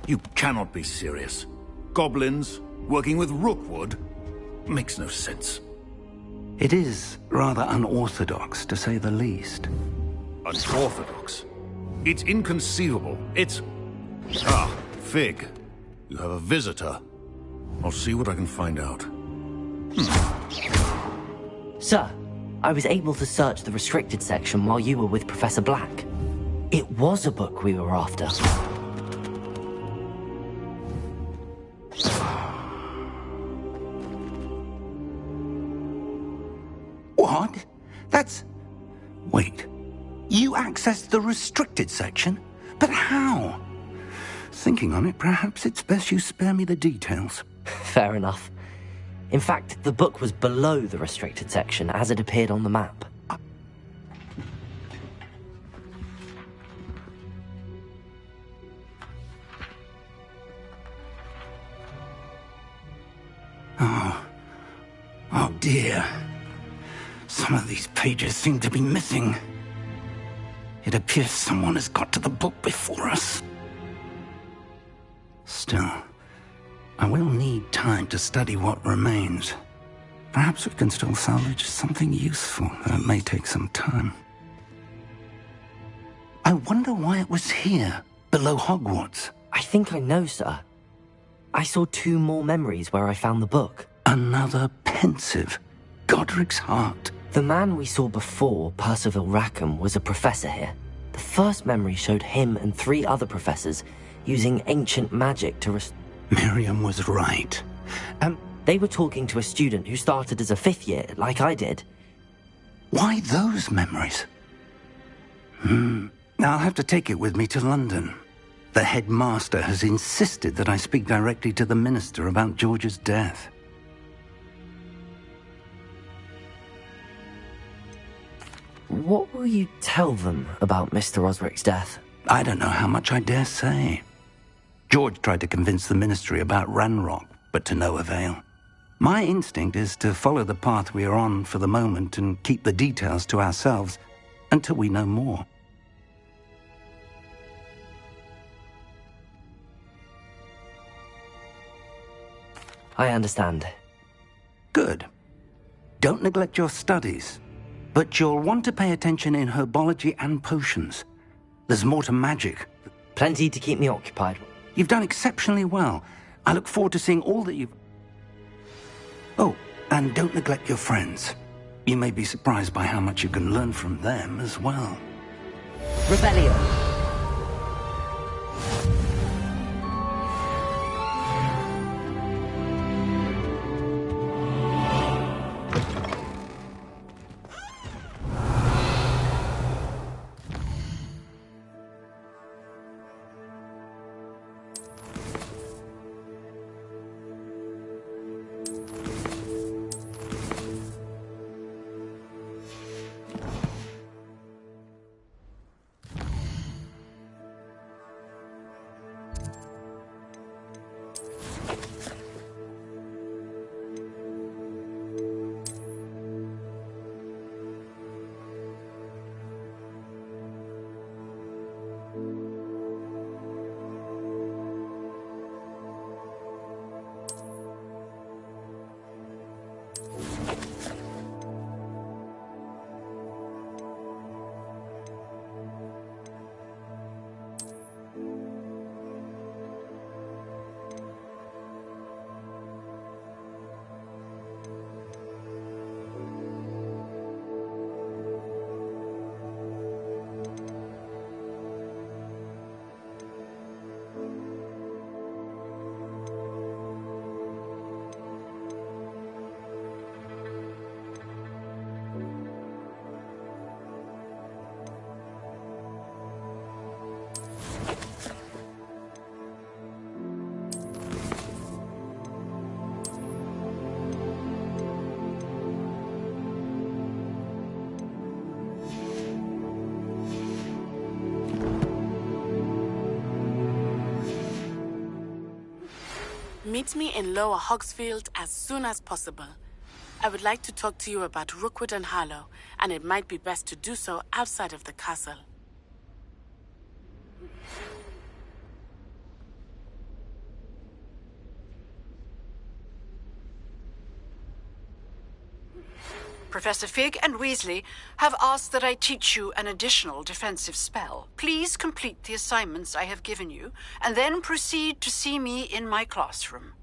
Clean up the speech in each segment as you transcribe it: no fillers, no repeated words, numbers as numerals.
You cannot be serious. Goblins working with Rookwood? Makes no sense. It is rather unorthodox, to say the least. Unorthodox? It's inconceivable. It's... Ah, Fig. You have a visitor. I'll see what I can find out. Sir, I was able to search the restricted section while you were with Professor Black. It was a book we were after. What? That's... Wait. You accessed the restricted section? But how? Thinking on it, perhaps it's best you spare me the details. Fair enough. In fact, the book was below the restricted section as it appeared on the map. Oh dear. Some of these pages seem to be missing. It appears someone has got to the book before us. Still, I will need time to study what remains. Perhaps we can still salvage something useful, though it may take some time. I wonder why it was here, below Hogwarts. I think I know, sir. I saw 2 more memories where I found the book. Another pensive. Godric's heart. The man we saw before, Percival Rackham, was a professor here. The first memory showed him and 3 other professors using ancient magic to Miriam was right. They were talking to a student who started as a 5th year, like I did. Why those memories? I'll have to take it with me to London. The headmaster has insisted that I speak directly to the minister about George's death. What will you tell them about Mr. Osric's death? I don't know how much I dare say. George tried to convince the ministry about Ranrock, but to no avail. My instinct is to follow the path we are on for the moment and keep the details to ourselves until we know more. I understand. Good. Don't neglect your studies, but you'll want to pay attention in herbology and potions. There's more to magic. Plenty to keep me occupied. You've done exceptionally well. I look forward to seeing all that you've... Oh, and don't neglect your friends. You may be surprised by how much you can learn from them as well. Rebellion. Meet me in Lower Hogsfield as soon as possible. I would like to talk to you about Rookwood and Harlow, and it might be best to do so outside of the castle. Professor Fig and Weasley have asked that I teach you an additional defensive spell. Please complete the assignments I have given you, and then proceed to see me in my classroom.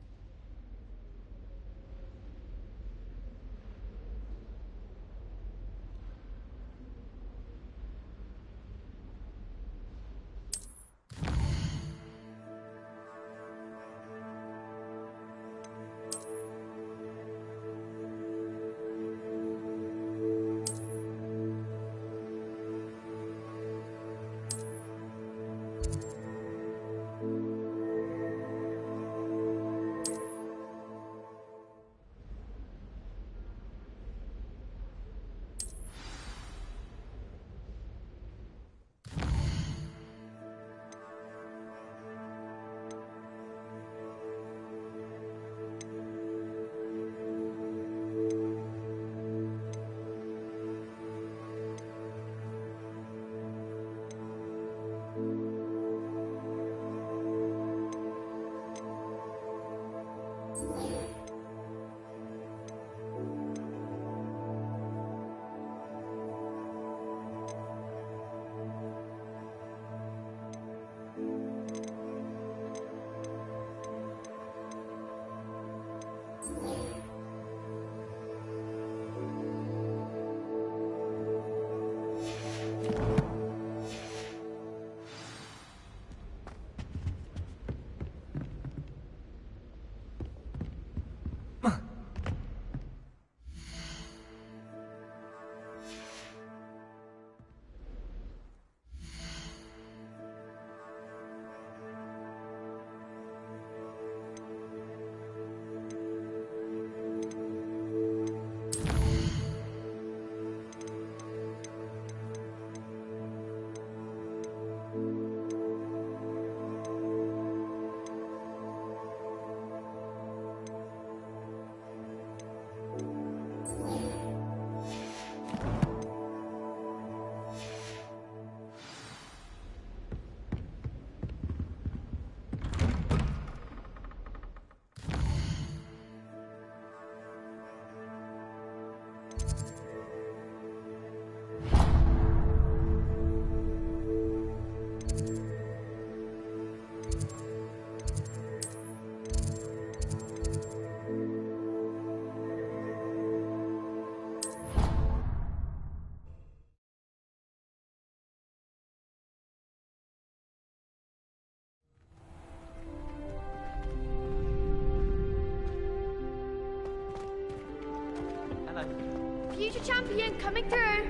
Future champion coming through.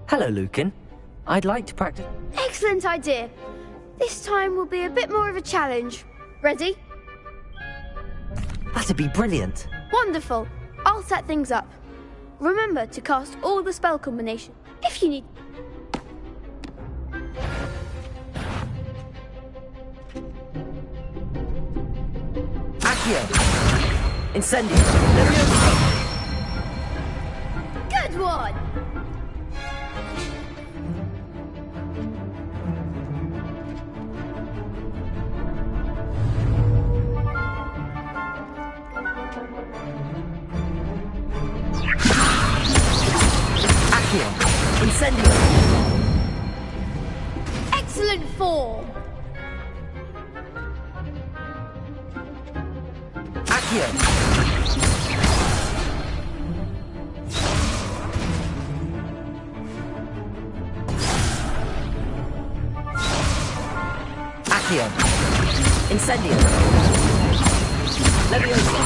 Hello, Lucan. I'd like to practice. Excellent idea. This time will be a bit more of a challenge. Ready? That'd be brilliant. Wonderful. I'll set things up. Remember to cast all the spell combinations if you need. Accio! Incendio! Good one! Accio! Incendio! Excellent form! Accio! Accio! Incendio! Leviosa!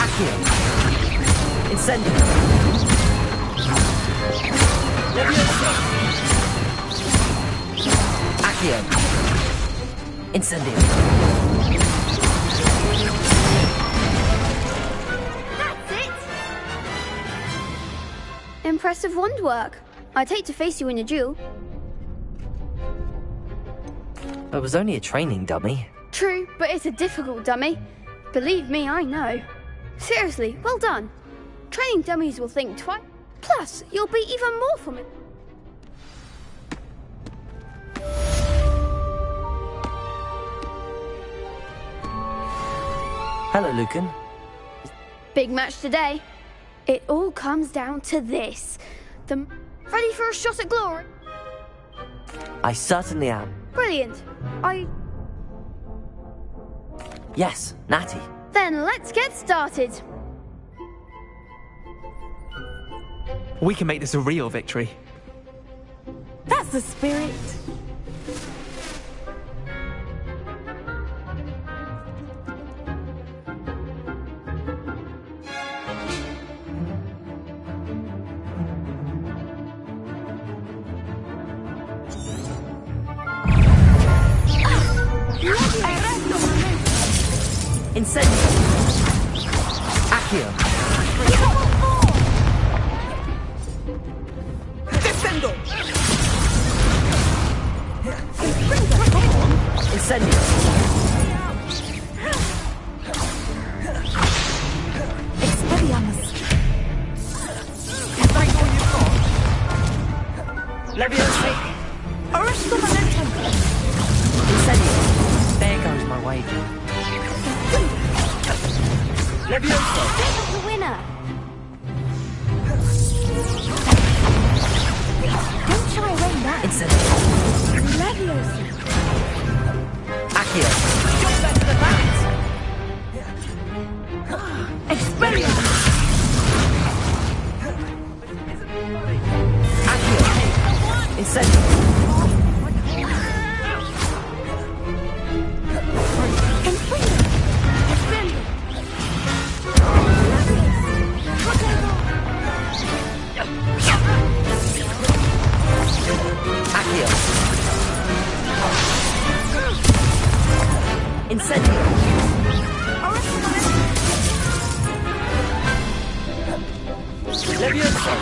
Accio! Incendio! Leviosa! Accio! Incendio! Impressive wand work. I'd hate to face you in a duel. It was only a training dummy. True, but it's a difficult dummy. Believe me, I know. Seriously, well done. Training dummies will think twice. Plus, you'll be even more from it. Hello, Lucan. Big match today. It all comes down to this. Ready for a shot at glory? I certainly am. Brilliant. Yes, Natty. Then let's get started. We can make this a real victory. That's the spirit. Incendio. Accio. Descendo! Incendio. Expelliarmus. Is that all you've got? Leviosa. Arresto momentum. Incendio. There goes my wager. Leviosa. There's the winner. Don't shy away now. Incendio. Leviosa. Accio. Jump back to the back! Expelliarmus. Accio. Incendio. Accio. Incendio. Leviosa.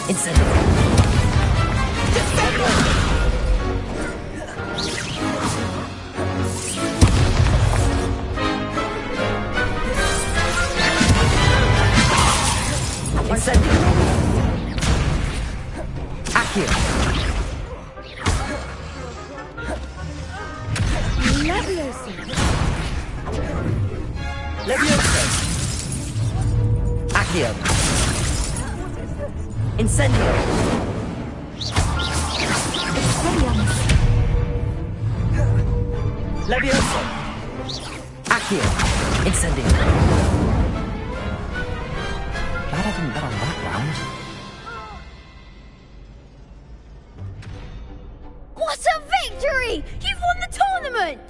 Incendio. Incendio. Accio. Leviosa. Leviosa. Accio. Incendio. Expelliarmus. Leviosa. Accio. Incendio. Glad I didn't bet on that round. What a victory! You've won the tournament!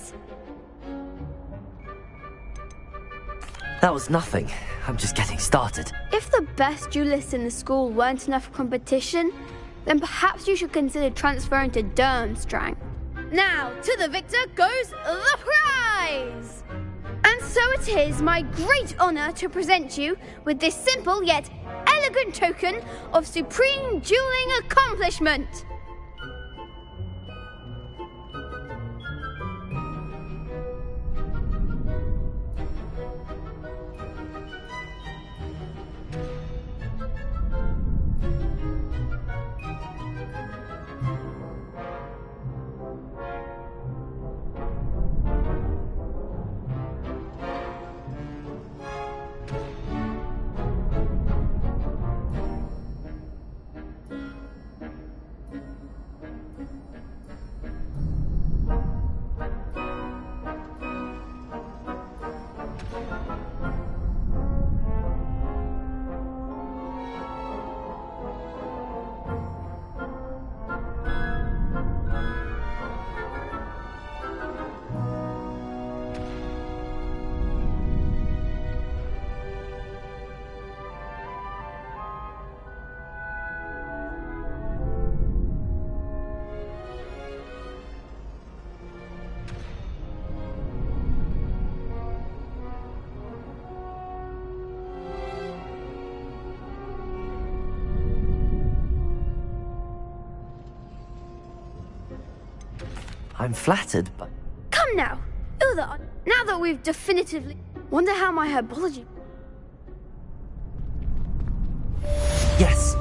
That was nothing. I'm just getting started. If the best duelists in the school weren't enough for competition, then perhaps you should consider transferring to Durmstrang. Now, to the victor goes the prize! And so it is my great honor to present you with this simple yet elegant token of supreme dueling accomplishment. I'm flattered, but... Come now, Now that we've definitively... Wonder how my herbology... Yes.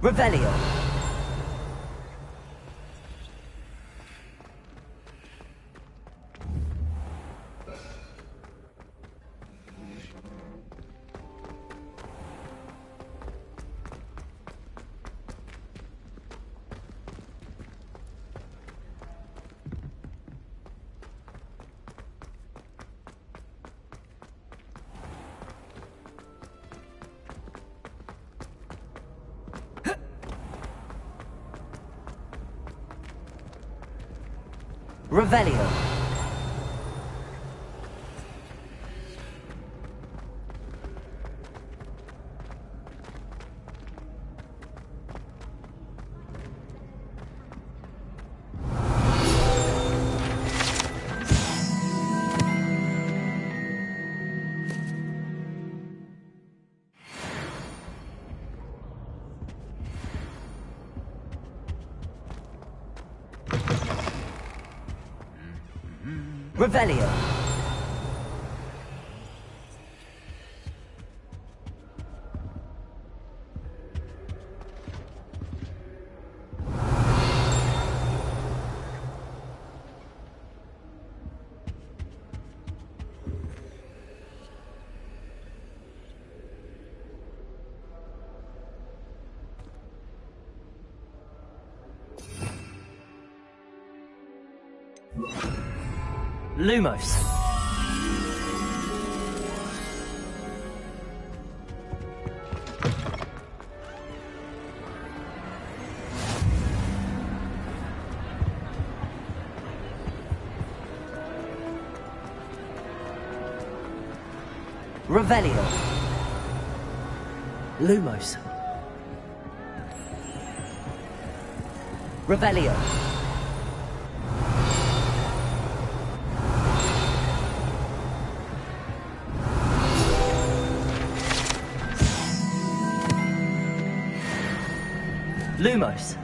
Revelio. Revelio. Revelio. Lumos. Revelio. Lumos. Revelio. Lumos.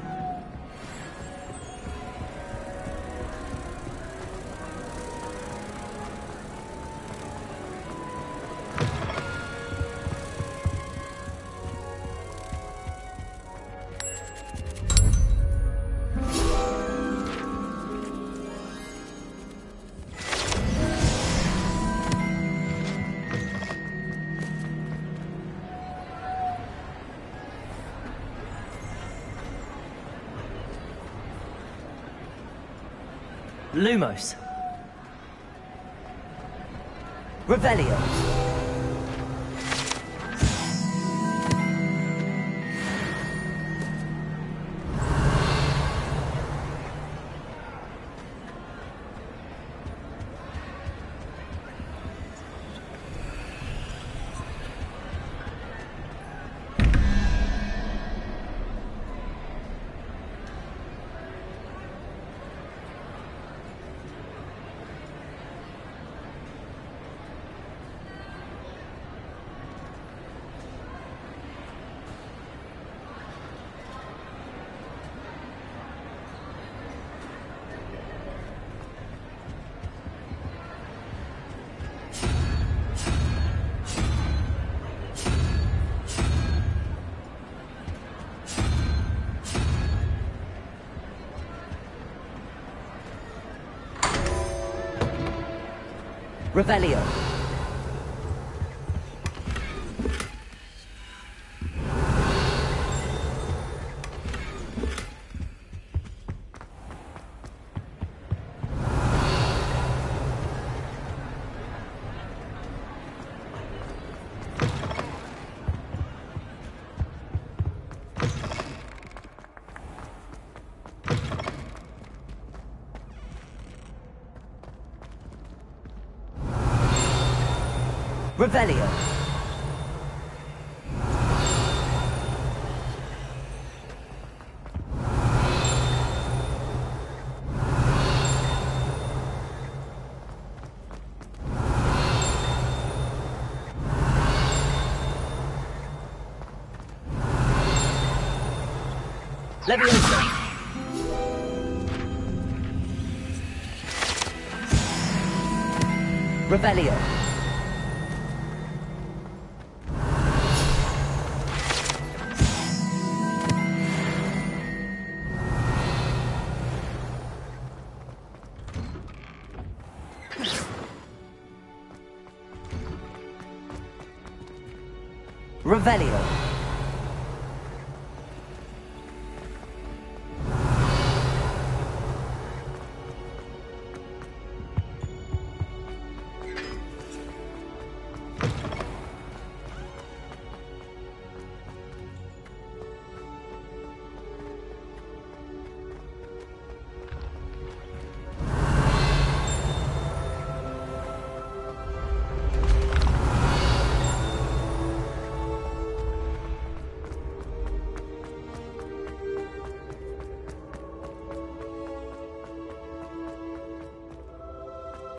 Lumos. Revelio. Revelio. Revelio. Leviosa. Revelio. Revelio.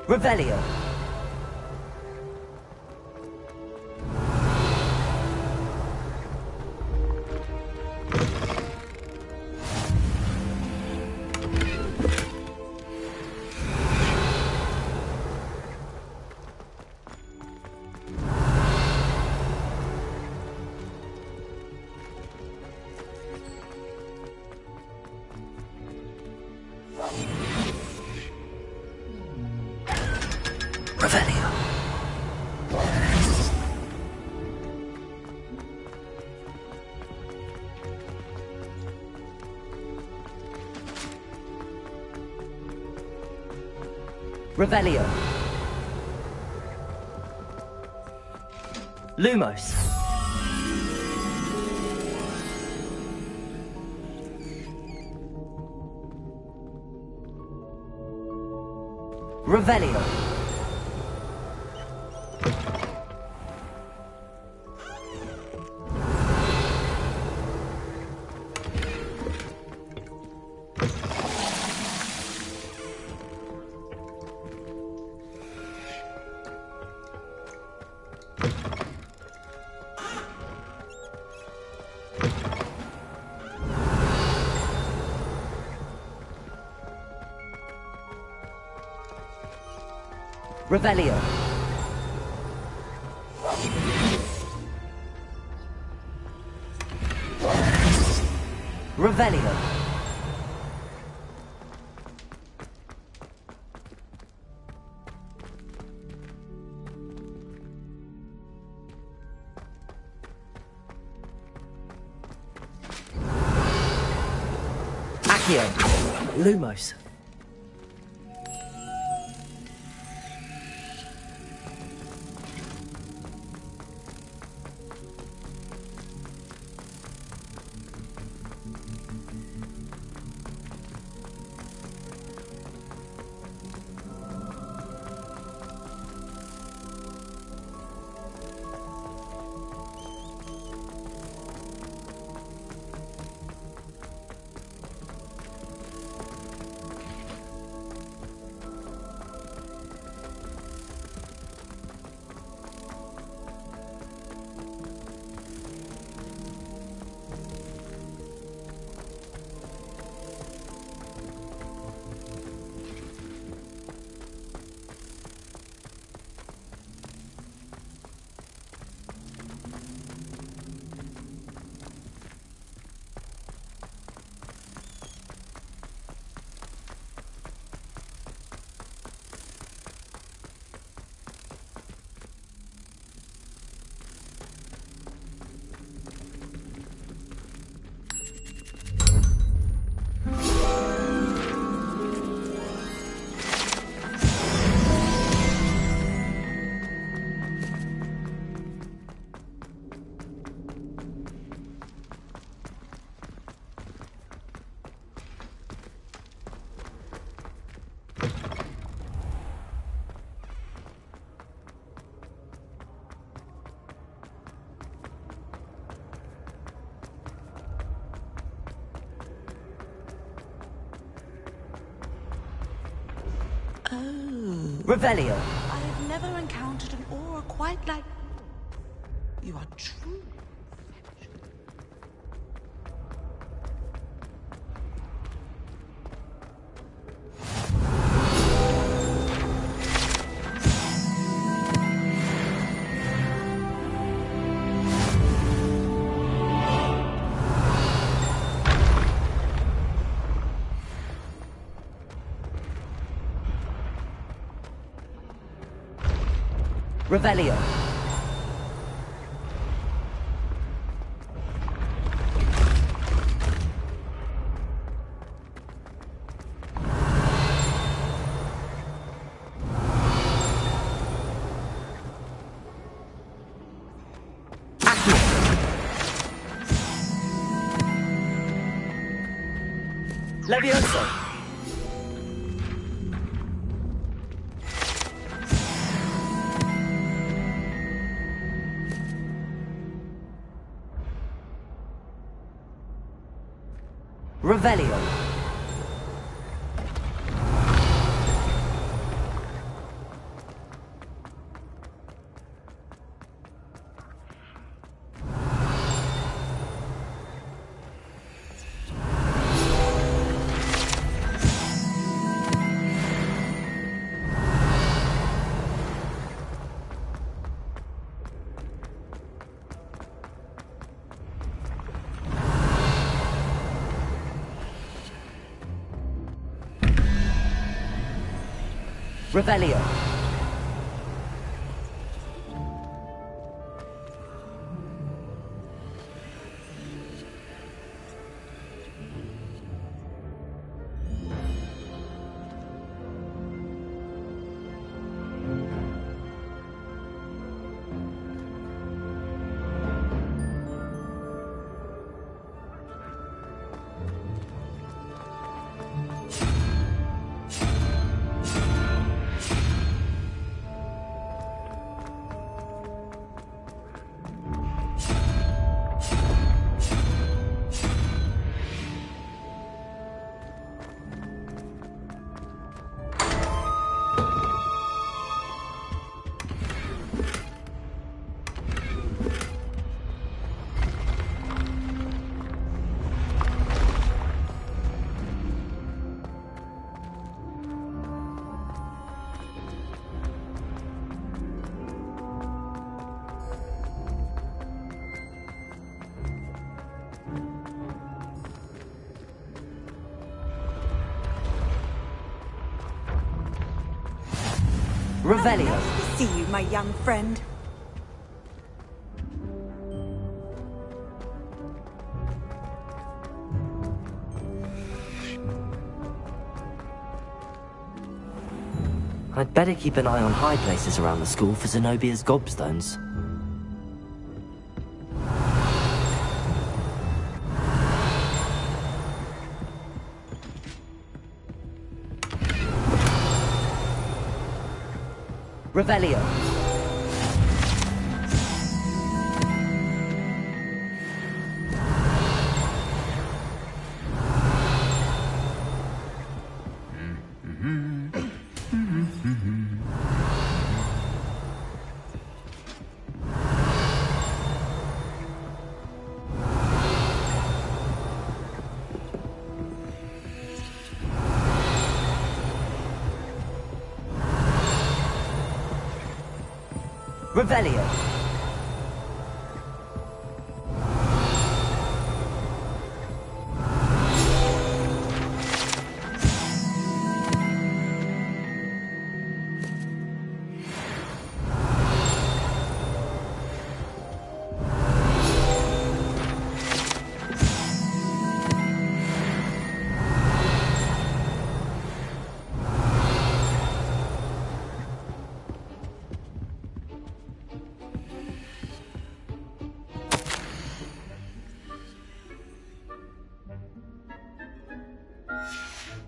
Revelio. Revelio. Lumos. Revelio. Revelio. Revelio. Accio. Lumos. Revelio. I have never encountered an aura quite like... You are true. Revelio. Levioso. Revelio. Revelio. Revelio. Nice to see you, my young friend. I'd better keep an eye on high places around the school for Zenobia's gobstones. Revelio. Revelio.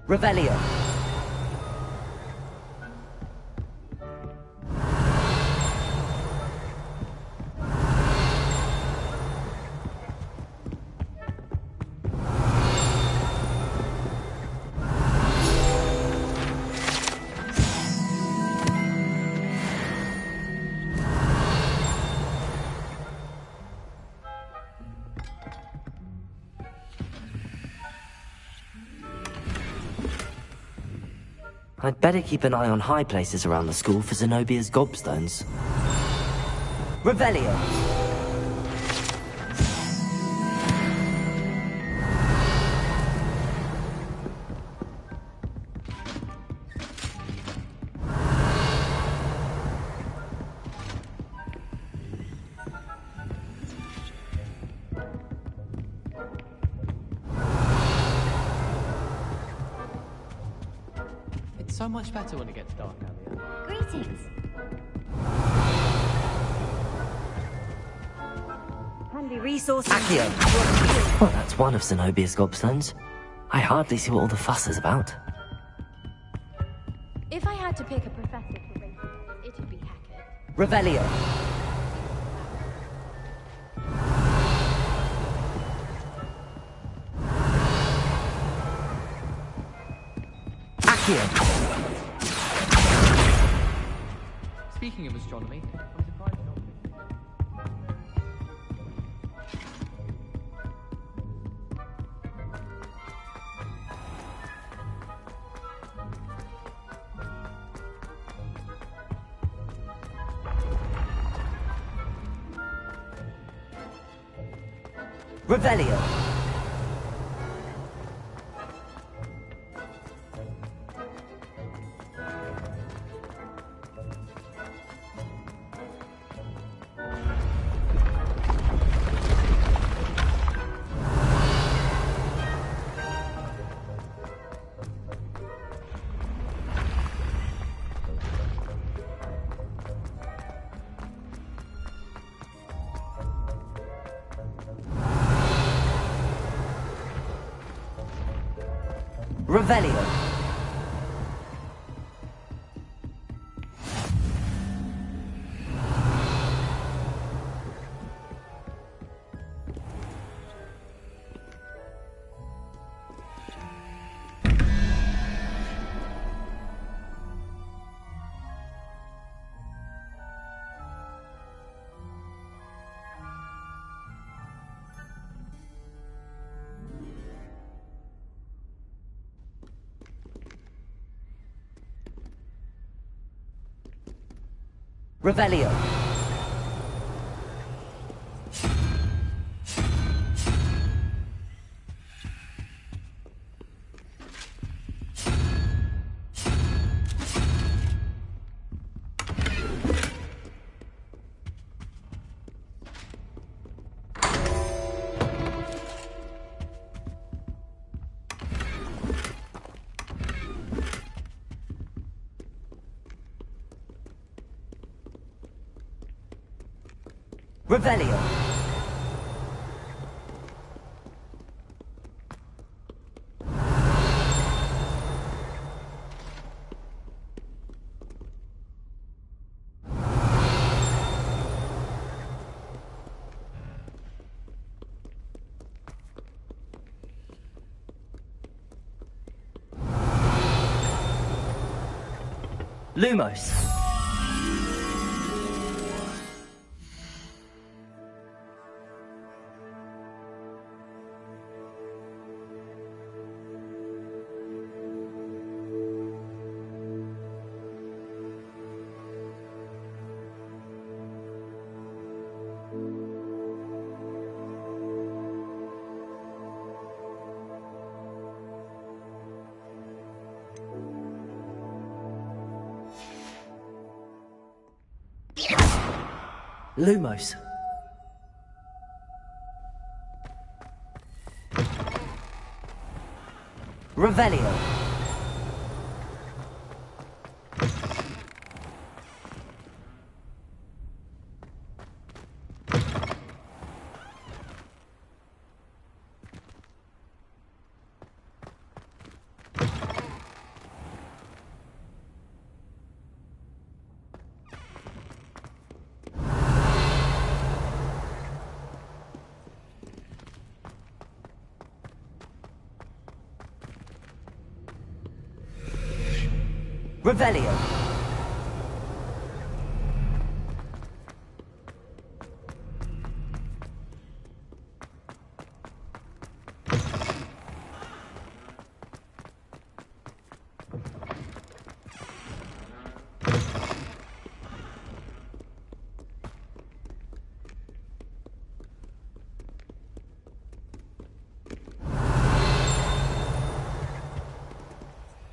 Revelio. I'd better keep an eye on high places around the school for Zenobia's gobstones. Revelio. It's so much better when it gets dark out here. Greetings. Handy resources. Accio! Well, that's one of Zenobia's gobstones. I hardly see what all the fuss is about. If I had to pick a professor to race against, it'd be Hackett. Revelio. Accio! Speaking of astronomy, I'm surprised you're not. Revelio. Revelio. Revelio. Revelio. Lumos. Lumos. Revelio. Revelio.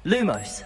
Lumos.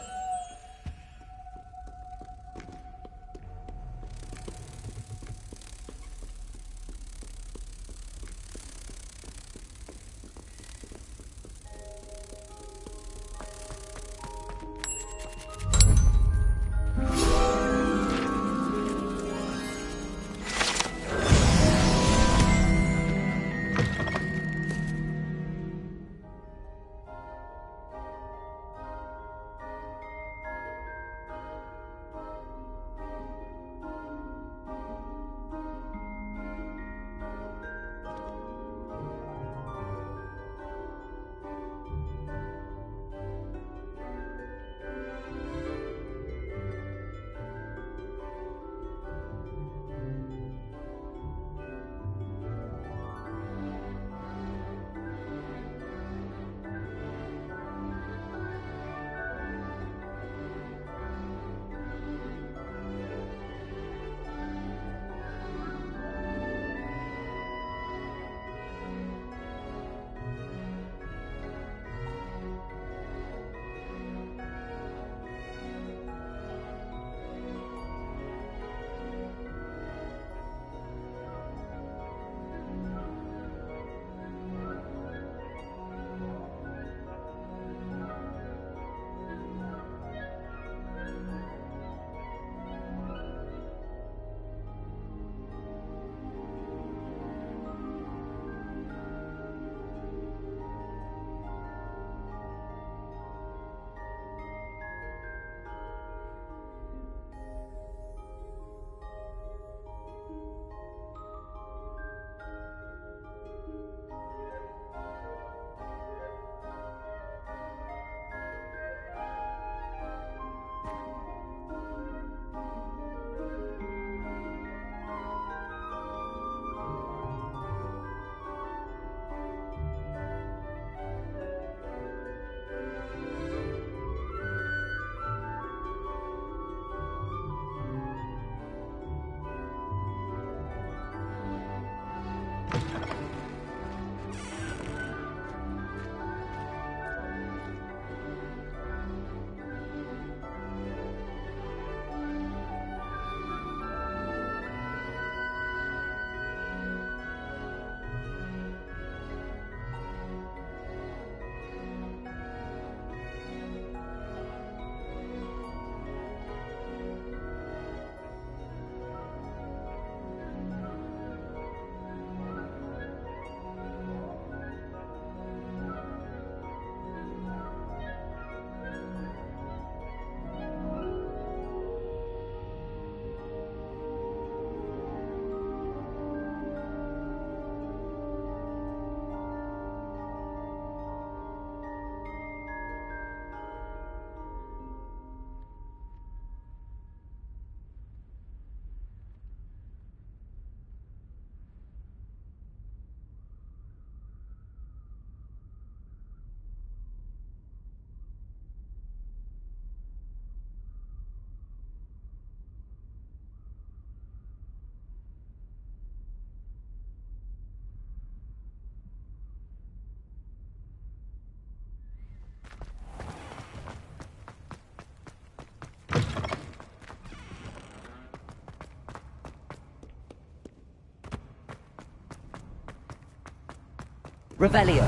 Revelio.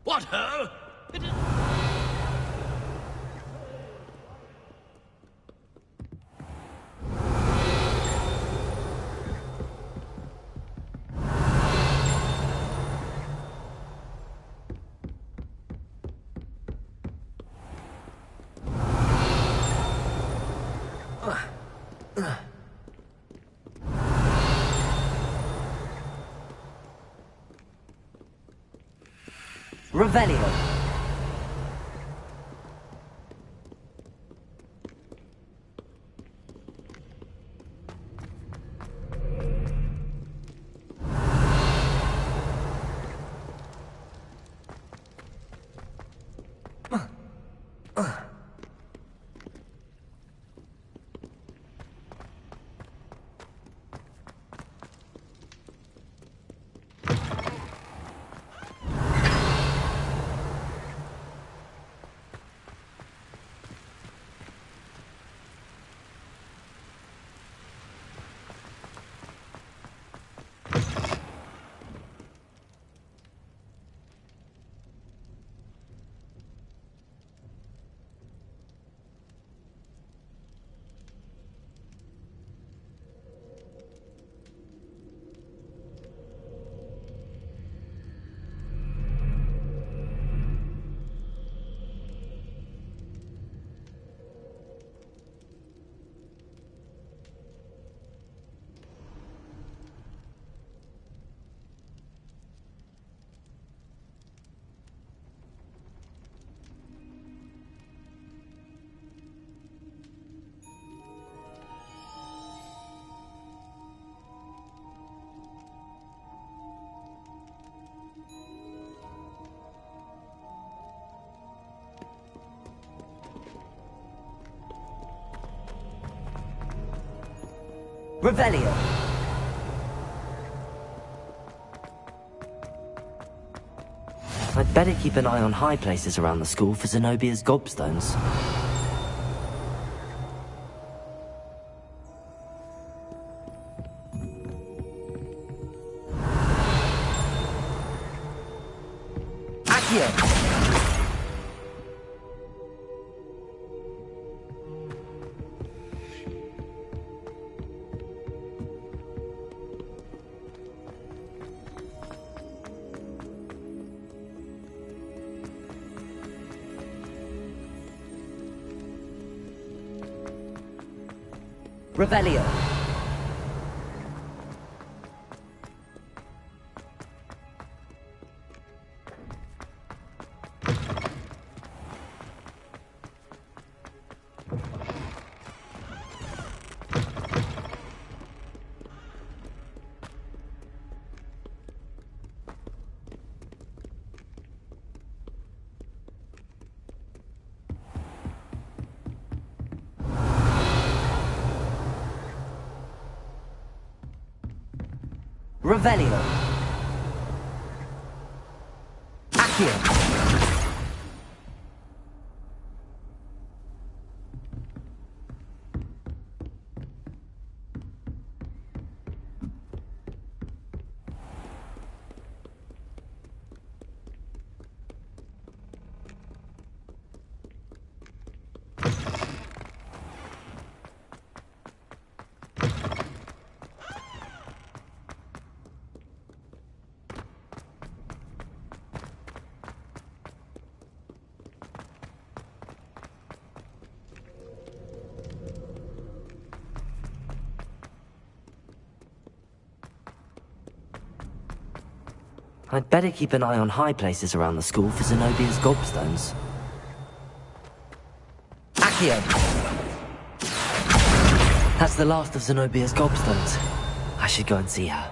What ho? Revelio. Revelio. I'd better keep an eye on high places around the school for Zenobia's gobstones. Accio! Revelio. Revelio. Accio. I'd better keep an eye on high places around the school for Zenobia's gobstones. Accio! That's the last of Zenobia's gobstones. I should go and see her.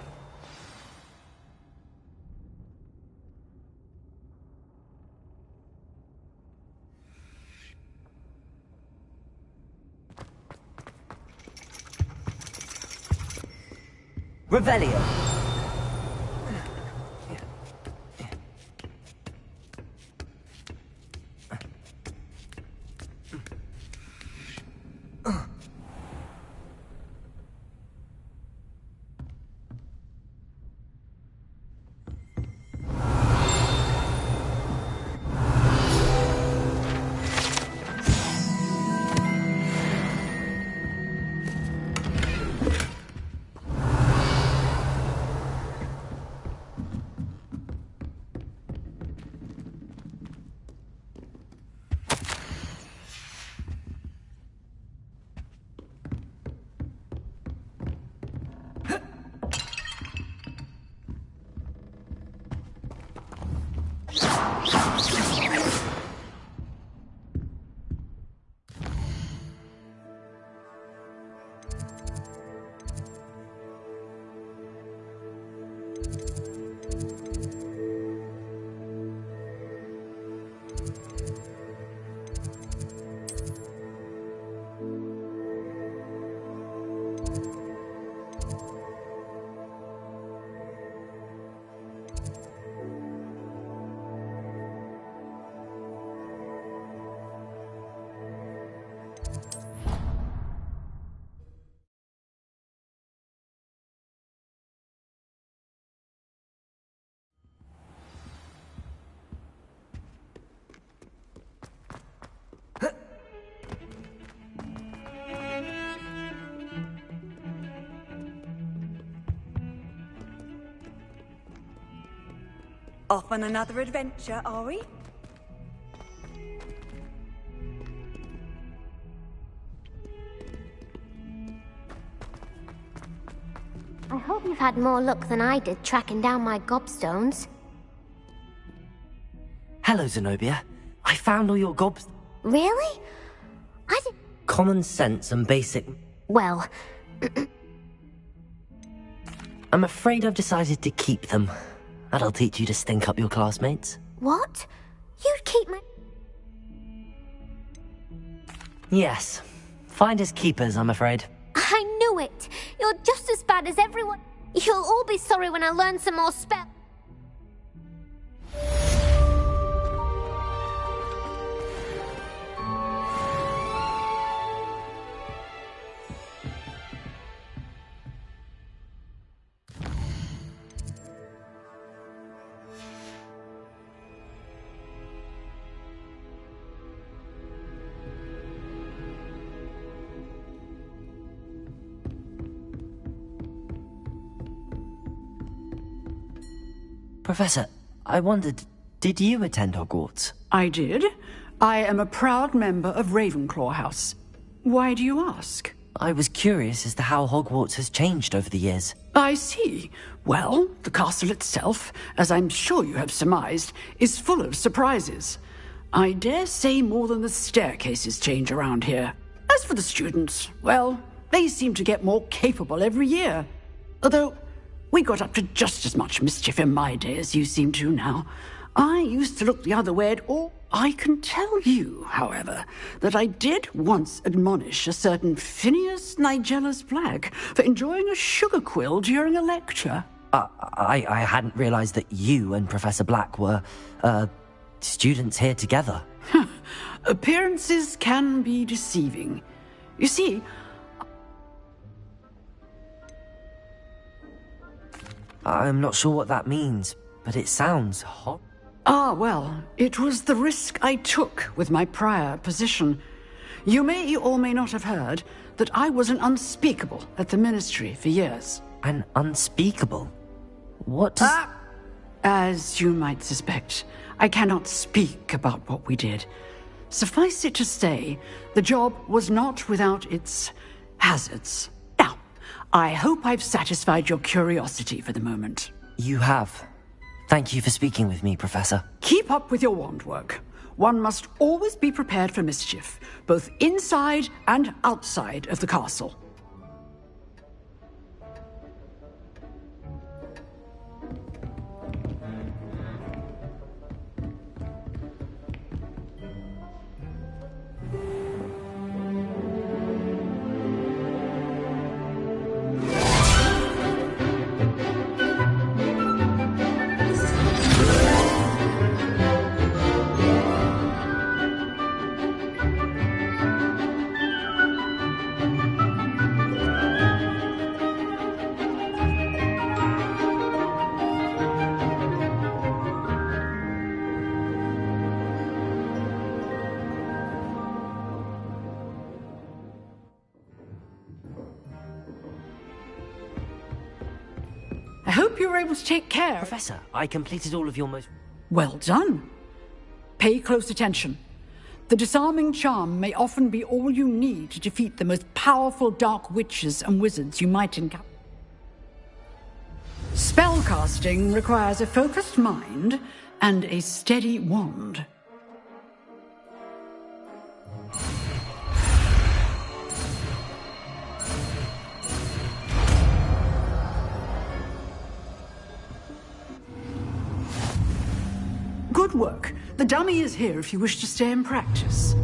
Revelio. Off on another adventure, are we? I hope you've had more luck than I did tracking down my gobstones. Hello, Zenobia. I found all your gobs. Really? I did. Common sense and basic. Well, I'm afraid I've decided to keep them. That'll teach you to stink up your classmates. what? You'd keep my. Yes. Finders keepers, I'm afraid. I knew it! You're just as bad as everyone. You'll all be sorry when I learn some more spell. Professor, I wondered, did you attend Hogwarts? I did. I am a proud member of Ravenclaw House. Why do you ask? I was curious as to how Hogwarts has changed over the years. I see. Well, the castle itself, as I'm sure you have surmised, is full of surprises. I dare say more than the staircases change around here. As for the students, well, they seem to get more capable every year. Although, we got up to just as much mischief in my day as you seem to now. I used to look the other way at all. I can tell you, however, that I did once admonish a certain Phineas Nigellus Black for enjoying a sugar quill during a lecture. I hadn't realized that you and Professor Black were, students here together. Appearances can be deceiving. You see, I'm not sure what that means, but it sounds hot. Well, it was the risk I took with my prior position. You may or may not have heard that I was an unspeakable at the Ministry for years. An unspeakable? What does... As you might suspect, I cannot speak about what we did. Suffice it to say, the job was not without its hazards. Now, I hope I've satisfied your curiosity for the moment. You have. Thank you for speaking with me, Professor. Keep up with your wand work. One must always be prepared for mischief, both inside and outside of the castle. I hope you were able to take care. Professor, I completed all of your most... Well done. Pay close attention. The disarming charm may often be all you need to defeat the most powerful dark witches and wizards you might encounter. Spellcasting requires a focused mind and a steady wand. Good work. The dummy is here if you wish to stay and practice.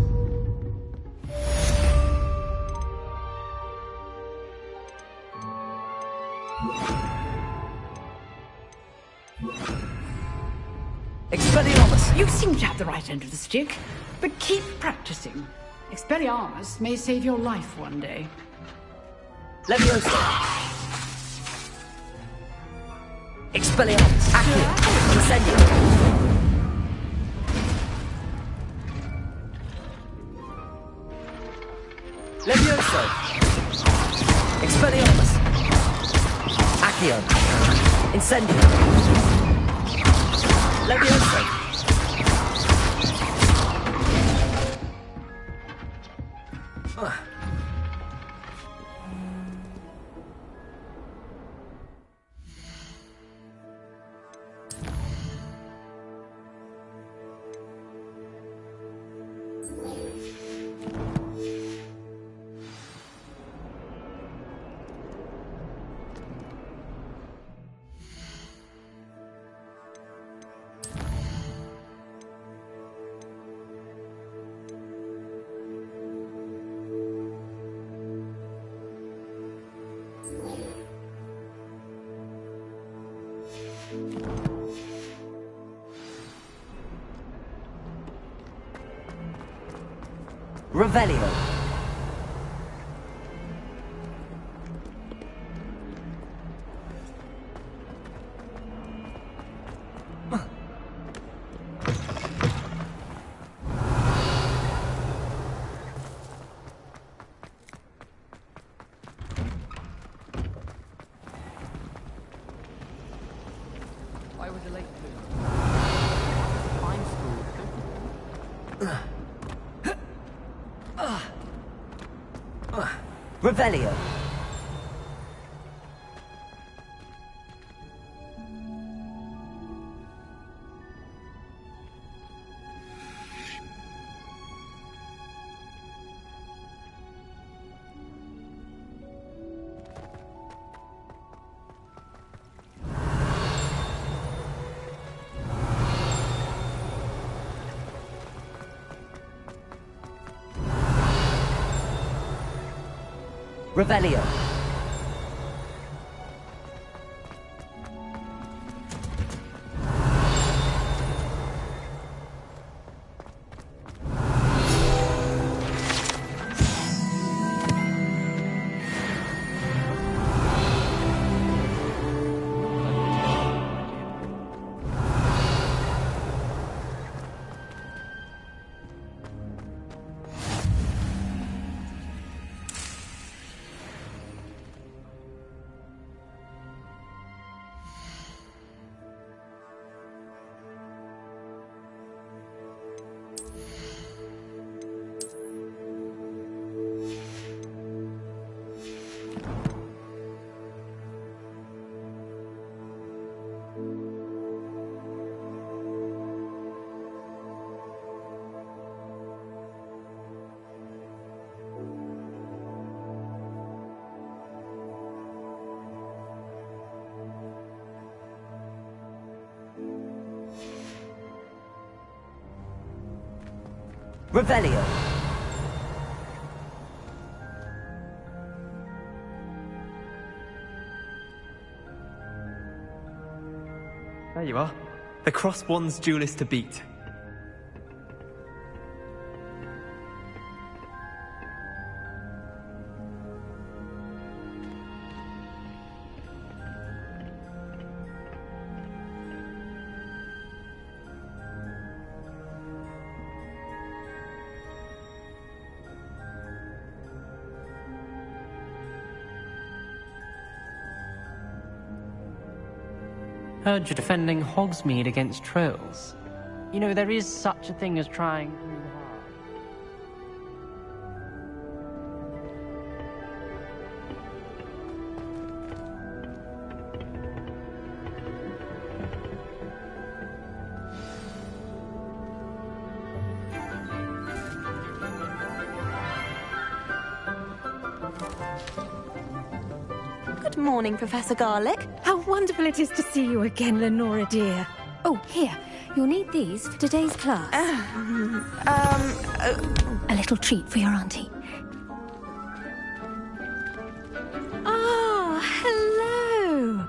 Expelliarmus! You seem to have the right end of the stick, but keep practicing. Expelliarmus may save your life one day. Leviosa! Expelliarmus! Accio! Incendio! Levioso! Expelliarmus! Accio! Incendio! Leviosa! Revelio. Why was it late too? Fine school. Revelio. Revelio. Revelio. There you are. The Cross Wands duelist to beat. Heard you're defending Hogsmeade against trolls. You know, there is such a thing as trying too hard. Good morning, Professor Garlick. How wonderful it is to see you again, Lenora dear. Oh, here. You'll need these for today's class. A little treat for your auntie. Ah, hello.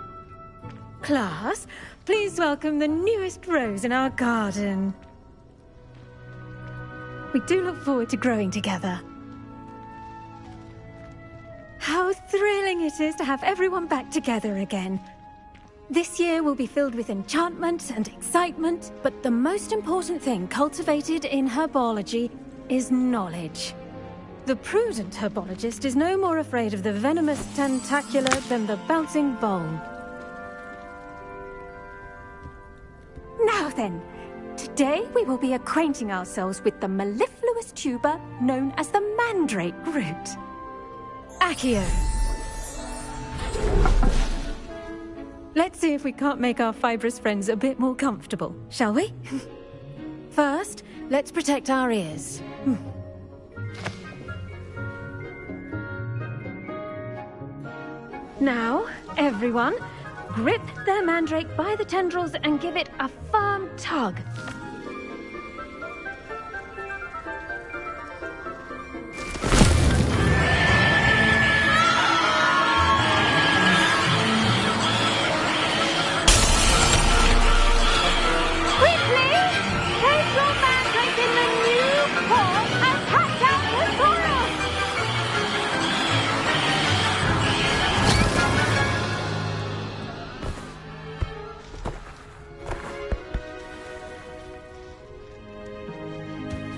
Class, please welcome the newest rose in our garden. We do look forward to growing together. How thrilling it is to have everyone back together again. This year will be filled with enchantment and excitement, but the most important thing cultivated in herbology is knowledge. The prudent herbologist is no more afraid of the venomous tentacula than the bouncing vole. Now then, today we will be acquainting ourselves with the mellifluous tuber known as the mandrake root. Accio. Let's see if we can't make our fibrous friends a bit more comfortable, shall we? First, let's protect our ears. Now, everyone, grip their mandrake by the tendrils and give it a firm tug.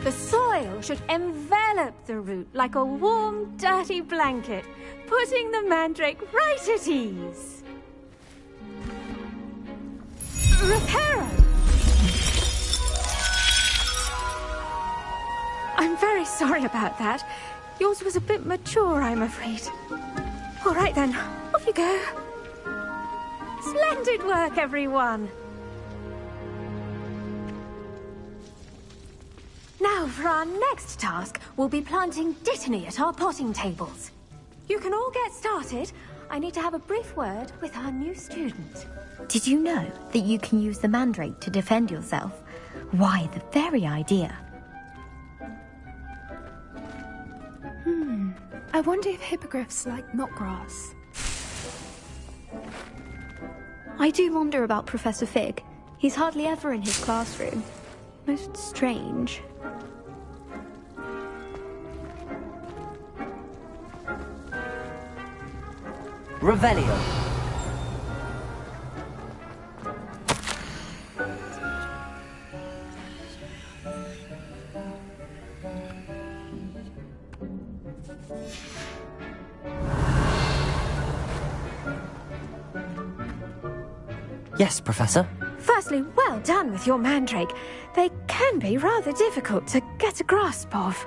The soil should envelop the root like a warm, dirty blanket, putting the mandrake right at ease. Reparo! I'm very sorry about that. Yours was a bit mature, I'm afraid. All right then, off you go. Splendid work, everyone! Now, for our next task, we'll be planting Dittany at our potting tables. You can all get started. I need to have a brief word with our new student. Did you know that you can use the mandrake to defend yourself? Why, the very idea. I wonder if hippogriffs like knotgrass. I do wonder about Professor Fig. He's hardly ever in his classroom. Most strange. Revelio. Yes, Professor. Firstly, well done with your mandrake. They can be rather difficult to get a grasp of.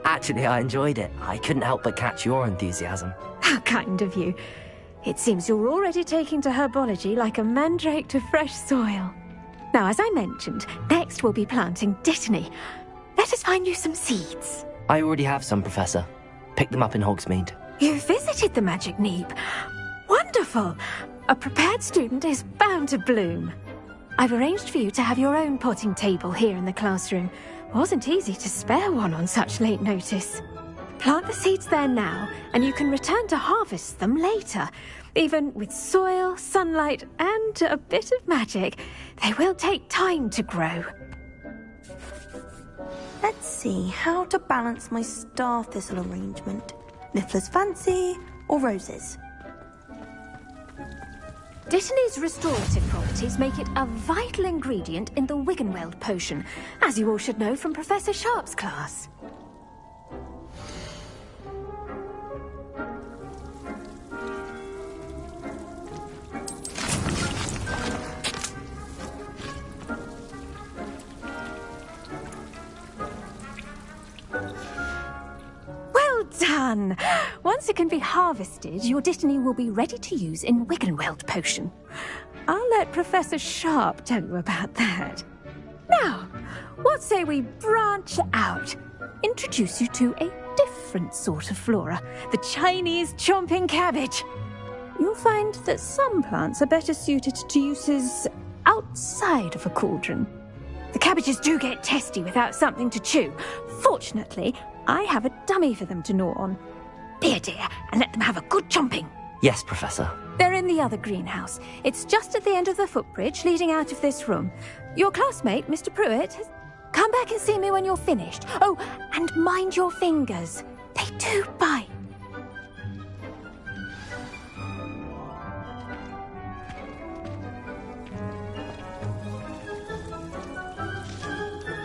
Actually, I enjoyed it. I couldn't help but catch your enthusiasm. How kind of you. It seems you're already taking to herbology like a mandrake to fresh soil. Now, as I mentioned, next we'll be planting Dittany. Let us find you some seeds. I already have some, Professor. Picked them up in Hogsmeade. You visited the Magic Neep. Wonderful! A prepared student is bound to bloom. I've arranged for you to have your own potting table here in the classroom. Wasn't easy to spare one on such late notice. Plant the seeds there now, and you can return to harvest them later. Even with soil, sunlight, and a bit of magic, they will take time to grow. Let's see how to balance my star thistle arrangement. Niffler's fancy or roses? Dittany's restorative properties make it a vital ingredient in the Wiggenweld potion, as you all should know from Professor Sharp's class. Done! Once it can be harvested, your Dittany will be ready to use in Wiggenweld potion. I'll let Professor Sharp tell you about that. Now, what say we branch out? Introduce you to a different sort of flora, the Chinese chomping cabbage. You'll find that some plants are better suited to uses outside of a cauldron. The cabbages do get testy without something to chew. Fortunately, I have a dummy for them to gnaw on. Be a dear and let them have a good chomping. Yes, Professor. They're in the other greenhouse. It's just at the end of the footbridge leading out of this room. Your classmate, Mr. Pruitt, come back and see me when you're finished. Oh, and mind your fingers. They do bite.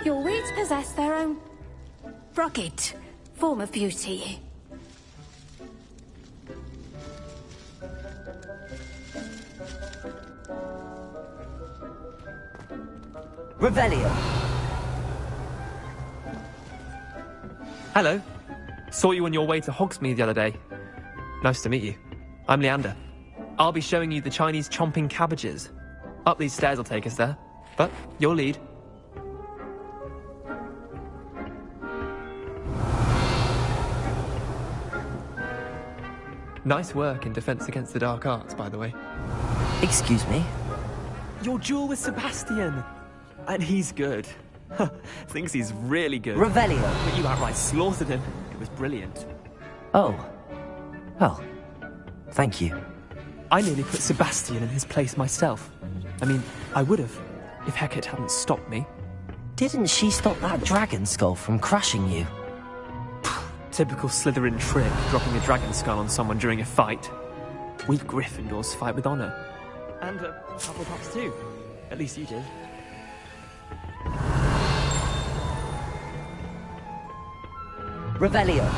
Your weeds possess their own rugged form of beauty. Revelio. Hello. Saw you on your way to Hogsmeade the other day. Nice to meet you. I'm Leander. I'll be showing you the Chinese chomping cabbages. Up these stairs will take us there, but your lead. Nice work in Defense Against the Dark Arts, by the way. Excuse me? Your duel with Sebastian! And he's good. Thinks he's really good. Revelio. But you outright slaughtered him. It was brilliant. Oh. Well, thank you. I nearly put Sebastian in his place myself. I mean, I would have, if Hecate hadn't stopped me. Didn't she stop that dragon skull from crushing you? Typical Slytherin trick, dropping a dragon skull on someone during a fight. We Gryffindors fight with honor. And Hufflepuffs too. At least you did. Revelio.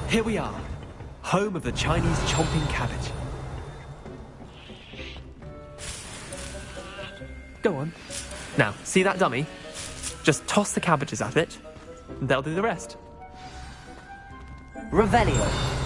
Here we are, home of the Chinese chomping cabbage. Go on. Now, see that dummy? Just toss the cabbages at it, and they'll do the rest. Revelio.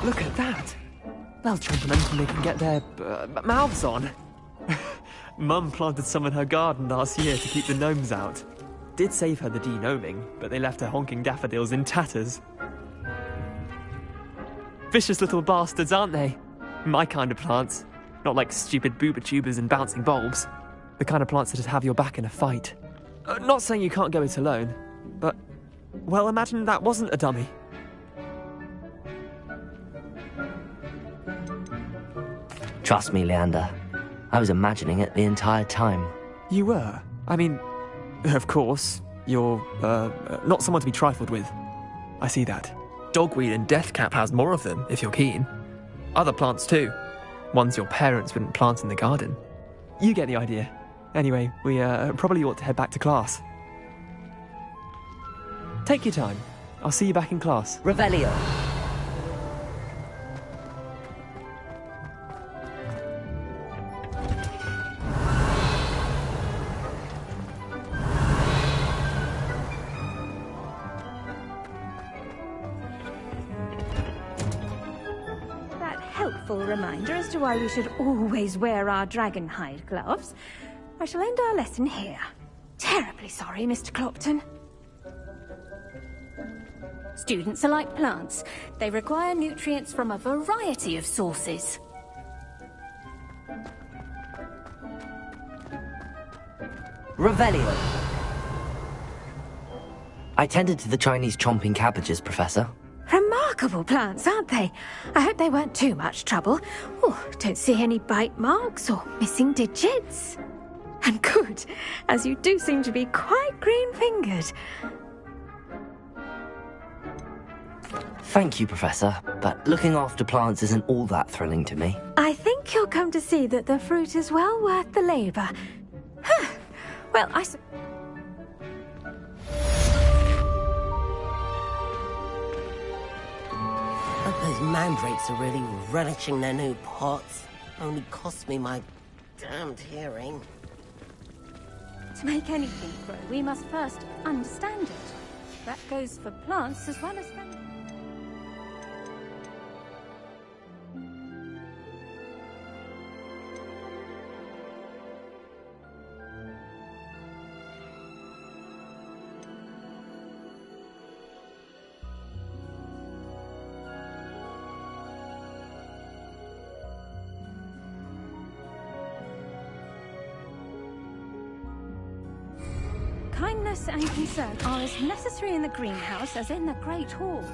Look at that! They'll chomp on anything they can get their mouths on. Mum planted some in her garden last year to keep the gnomes out. Did save her the de-gnoming, but they left her honking daffodils in tatters. Vicious little bastards, aren't they? My kind of plants. Not like stupid booba tubers and bouncing bulbs. The kind of plants that'd have your back in a fight. Not saying you can't go it alone, but... well, imagine that wasn't a dummy. Trust me, Leander. I was imagining it the entire time. You were? I mean, of course, you're, not someone to be trifled with. I see that. Dogweed and deathcap has more of them, if you're keen. Other plants too. Ones your parents wouldn't plant in the garden. You get the idea. Anyway, we, probably ought to head back to class. Take your time. I'll see you back in class. Revelio. Reminder as to why we should always wear our dragon hide gloves. I shall end our lesson here. Terribly sorry, Mr. Clopton. Students are like plants. They require nutrients from a variety of sources. Revelio. I tended to the Chinese chomping cabbages, Professor. Remarkable plants, aren't they? I hope they weren't too much trouble. Oh, don't see any bite marks or missing digits. And good, as you do seem to be quite green-fingered. Thank you, Professor, but looking after plants isn't all that thrilling to me. I think you'll come to see that the fruit is well worth the labour. Well, Those mandrakes are really relishing their new pots. Only cost me my damned hearing. To make anything grow, we must first understand it. That goes for plants as well as... kindness and concern are as necessary in the greenhouse as in the Great Hall.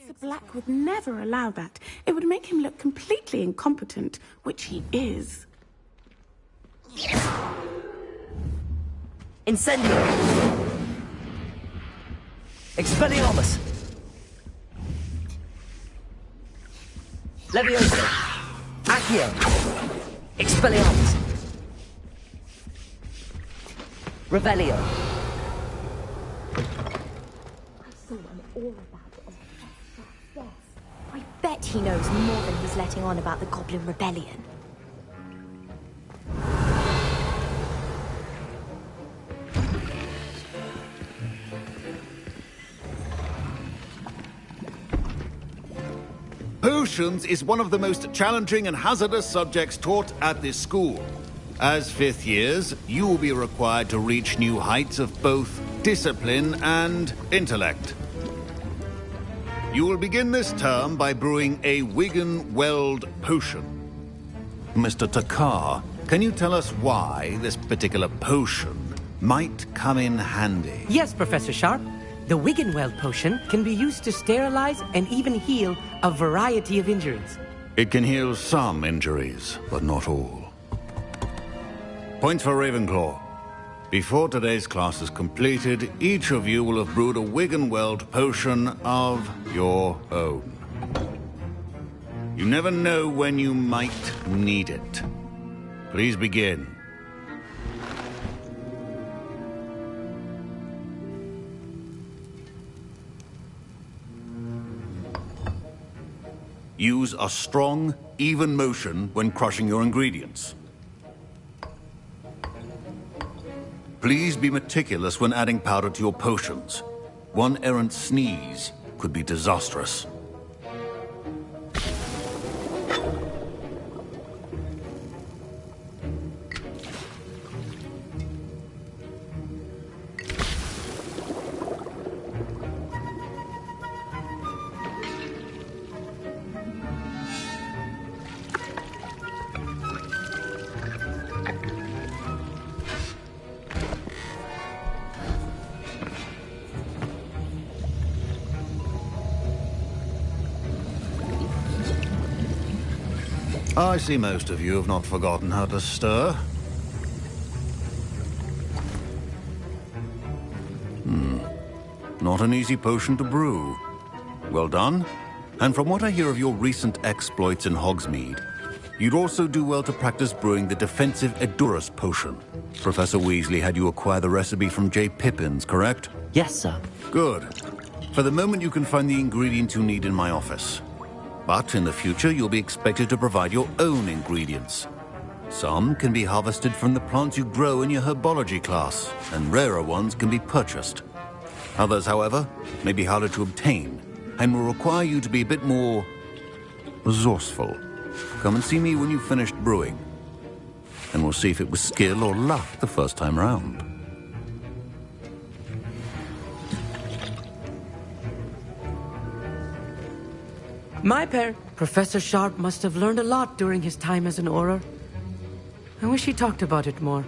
Professor Black would never allow that. It would make him look completely incompetent, which he is. Incendio! Expelliarmus! Levioso! Accio! Expelliarmus! Revelio! I saw him all about it on Professor Death. I bet he knows more than he's letting on about the Goblin Rebellion. Potions is one of the most challenging and hazardous subjects taught at this school. As fifth years, you will be required to reach new heights of both discipline and intellect. You will begin this term by brewing a Wiggenweld potion. Mr. Takar, can you tell us why this particular potion might come in handy? Yes, Professor Sharp. The Wiggenweld potion can be used to sterilize and even heal a variety of injuries. It can heal some injuries, but not all. Points for Ravenclaw. Before today's class is completed, each of you will have brewed a Wiggenweld potion of your own. You never know when you might need it. Please begin. Use a strong, even motion when crushing your ingredients. Please be meticulous when adding powder to your potions. One errant sneeze could be disastrous. I see most of you have not forgotten how to stir. Not an easy potion to brew. Well done. And from what I hear of your recent exploits in Hogsmeade, you'd also do well to practice brewing the defensive Edurus potion. Professor Weasley had you acquire the recipe from J. Pippins, correct? Yes, sir. Good. For the moment, you can find the ingredients you need in my office. But in the future, you'll be expected to provide your own ingredients. Some can be harvested from the plants you grow in your herbology class, and rarer ones can be purchased. Others, however, may be harder to obtain, and will require you to be a bit more resourceful. Come and see me when you've finished brewing, and we'll see if it was skill or luck the first time round. Professor Sharp must have learned a lot during his time as an Auror. I wish he talked about it more.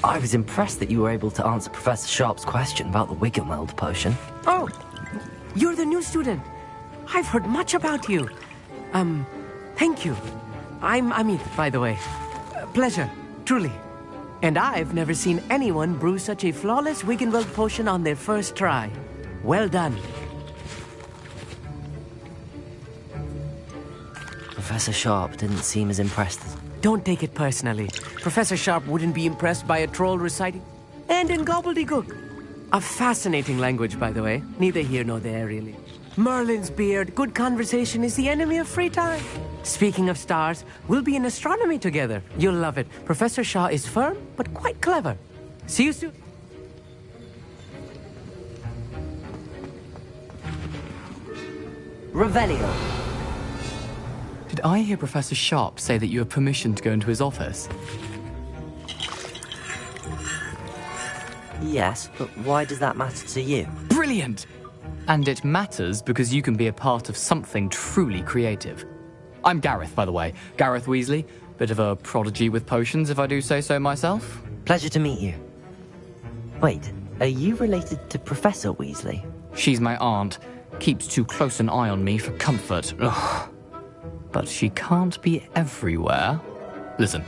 I was impressed that you were able to answer Professor Sharp's question about the Wiggenweld potion. Oh, you're the new student. I've heard much about you. Thank you. I'm Amit, by the way. Pleasure, truly. And I've never seen anyone brew such a flawless Wiggenweld potion on their first try. Well done. Professor Sharp didn't seem as impressed. Don't take it personally. Professor Sharp wouldn't be impressed by a troll reciting. And in gobbledygook. A fascinating language, by the way. Neither here nor there, really. Merlin's beard, good conversation is the enemy of free time. Speaking of stars, we'll be in astronomy together. You'll love it. Professor Shaw is firm, but quite clever. See you soon. Revelio. Did I hear Professor Sharp say that you have permission to go into his office? Yes, but why does that matter to you? Brilliant! And it matters because you can be a part of something truly creative. I'm Gareth, by the way. Gareth Weasley. Bit of a prodigy with potions, if I do say so myself. Pleasure to meet you. Wait, are you related to Professor Weasley? She's my aunt. Keeps too close an eye on me for comfort. Ugh. But she can't be everywhere. Listen,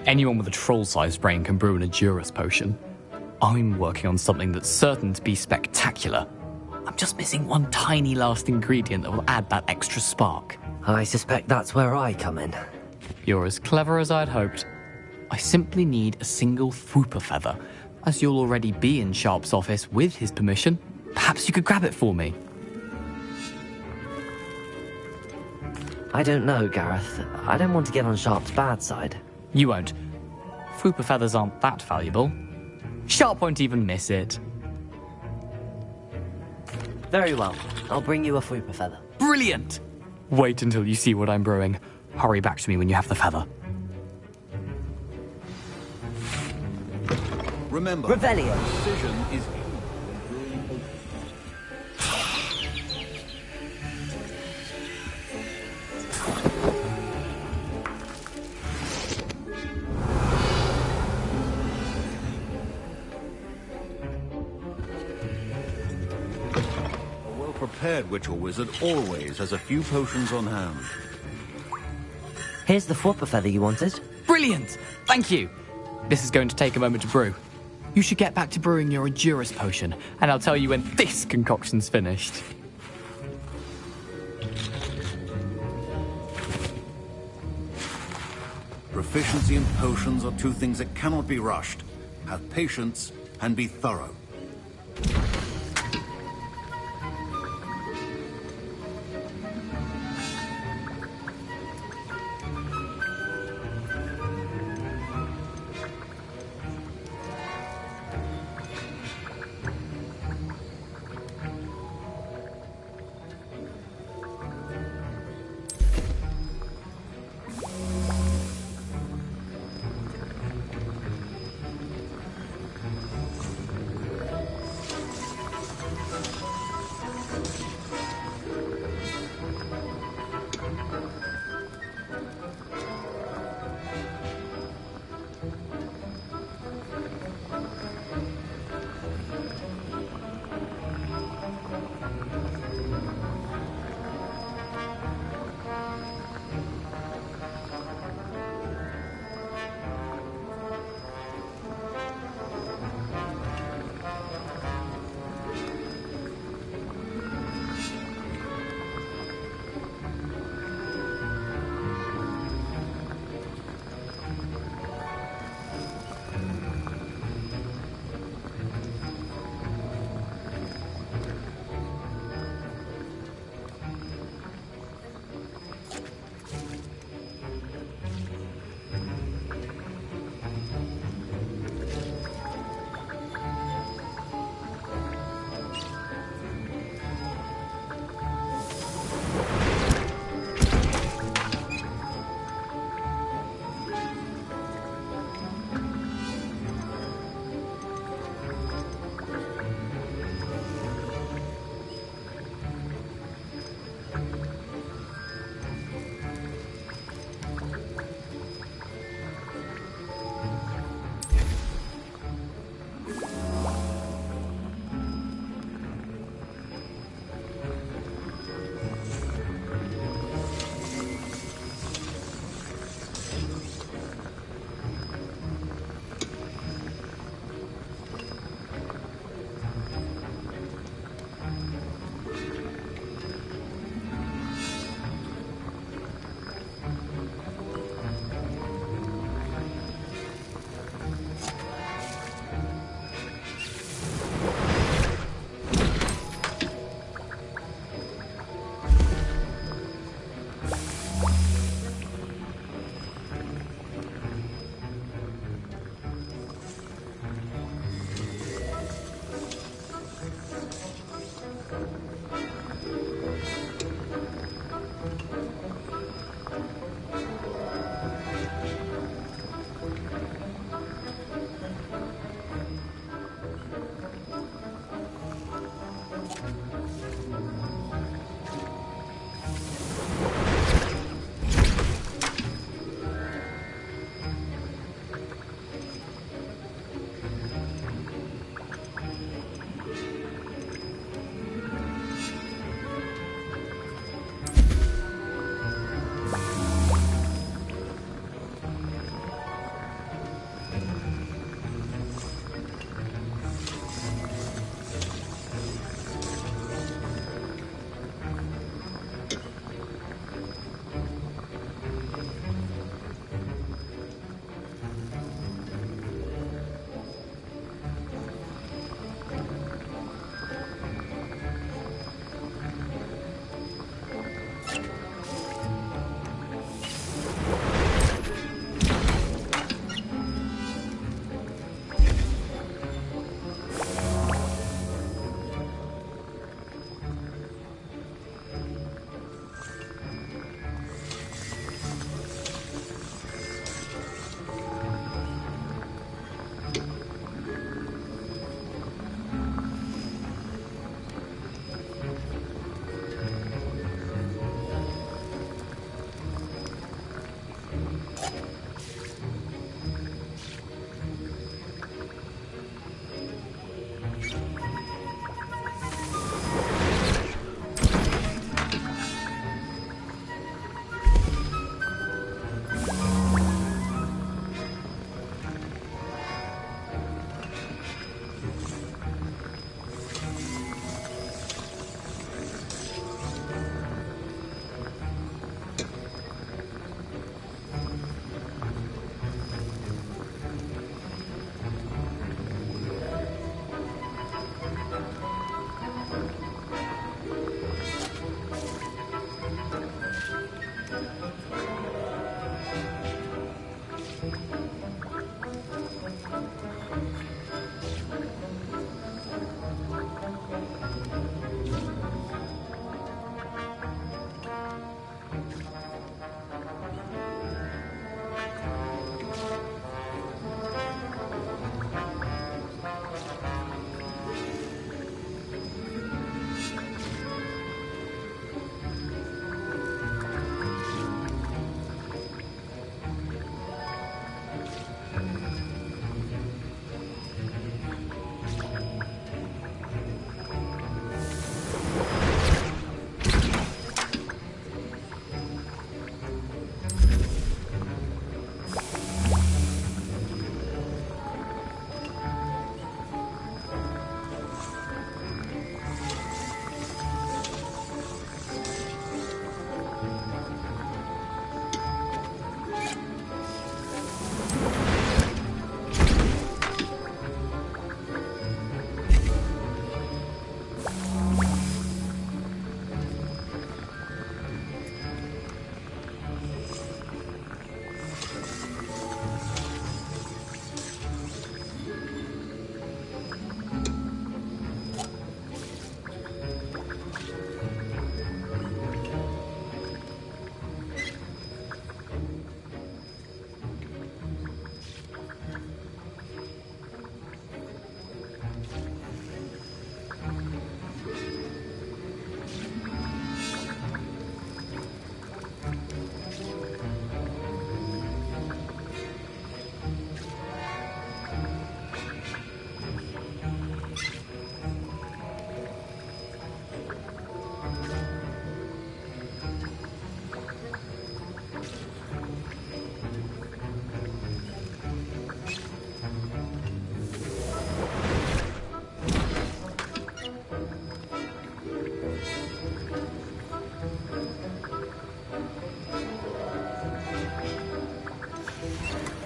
anyone with a troll-sized brain can brew an Adurus potion. I'm working on something that's certain to be spectacular. I'm just missing one tiny last ingredient that will add that extra spark. I suspect that's where I come in. You're as clever as I'd hoped. I simply need a single Fwooper feather. As you'll already be in Sharp's office with his permission, perhaps you could grab it for me. I don't know, Gareth. I don't want to get on Sharp's bad side. You won't. Fwooper feathers aren't that valuable. Sharp won't even miss it. Very well. I'll bring you a Fwooper feather. Brilliant! Wait until you see what I'm brewing. Hurry back to me when you have the feather. Remember, Revelio. Precision is... Prepared witch or wizard always has a few potions on hand. Here's the Fwooper feather you wanted. Brilliant! Thank you! This is going to take a moment to brew. You should get back to brewing your Adurus potion, and I'll tell you when this concoction's finished. Proficiency and potions are two things that cannot be rushed. Have patience and be thorough.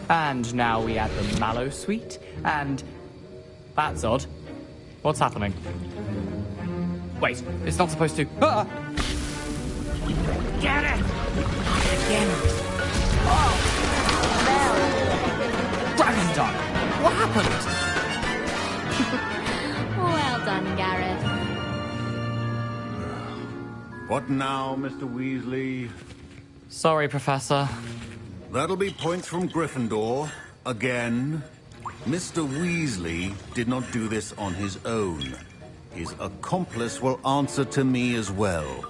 And now we add the mallow sweet, and... That's odd. What's happening? Wait, it's not supposed to... Ah! Get it! Again. Dragon's done! What happened? Well done, Gareth. What now, Mr. Weasley? Sorry, Professor. That'll be points from Gryffindor. Again. Mr. Weasley did not do this on his own. His accomplice will answer to me as well.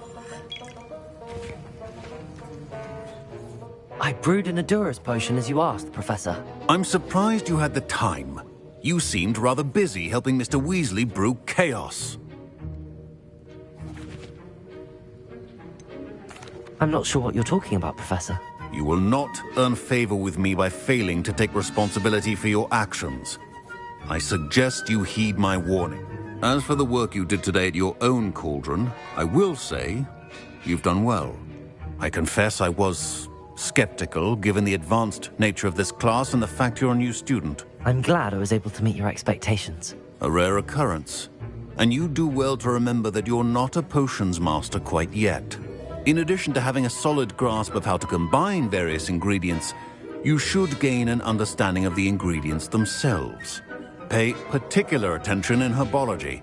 I brewed an Adurus potion as you asked, Professor. I'm surprised you had the time. You seemed rather busy helping Mr. Weasley brew chaos. I'm not sure what you're talking about, Professor. You will not earn favor with me by failing to take responsibility for your actions. I suggest you heed my warning. As for the work you did today at your own cauldron, I will say you've done well. I confess I was skeptical, given the advanced nature of this class and the fact you're a new student. I'm glad I was able to meet your expectations. A rare occurrence. And you do well to remember that you're not a potions master quite yet. In addition to having a solid grasp of how to combine various ingredients, you should gain an understanding of the ingredients themselves. Pay particular attention in herbology.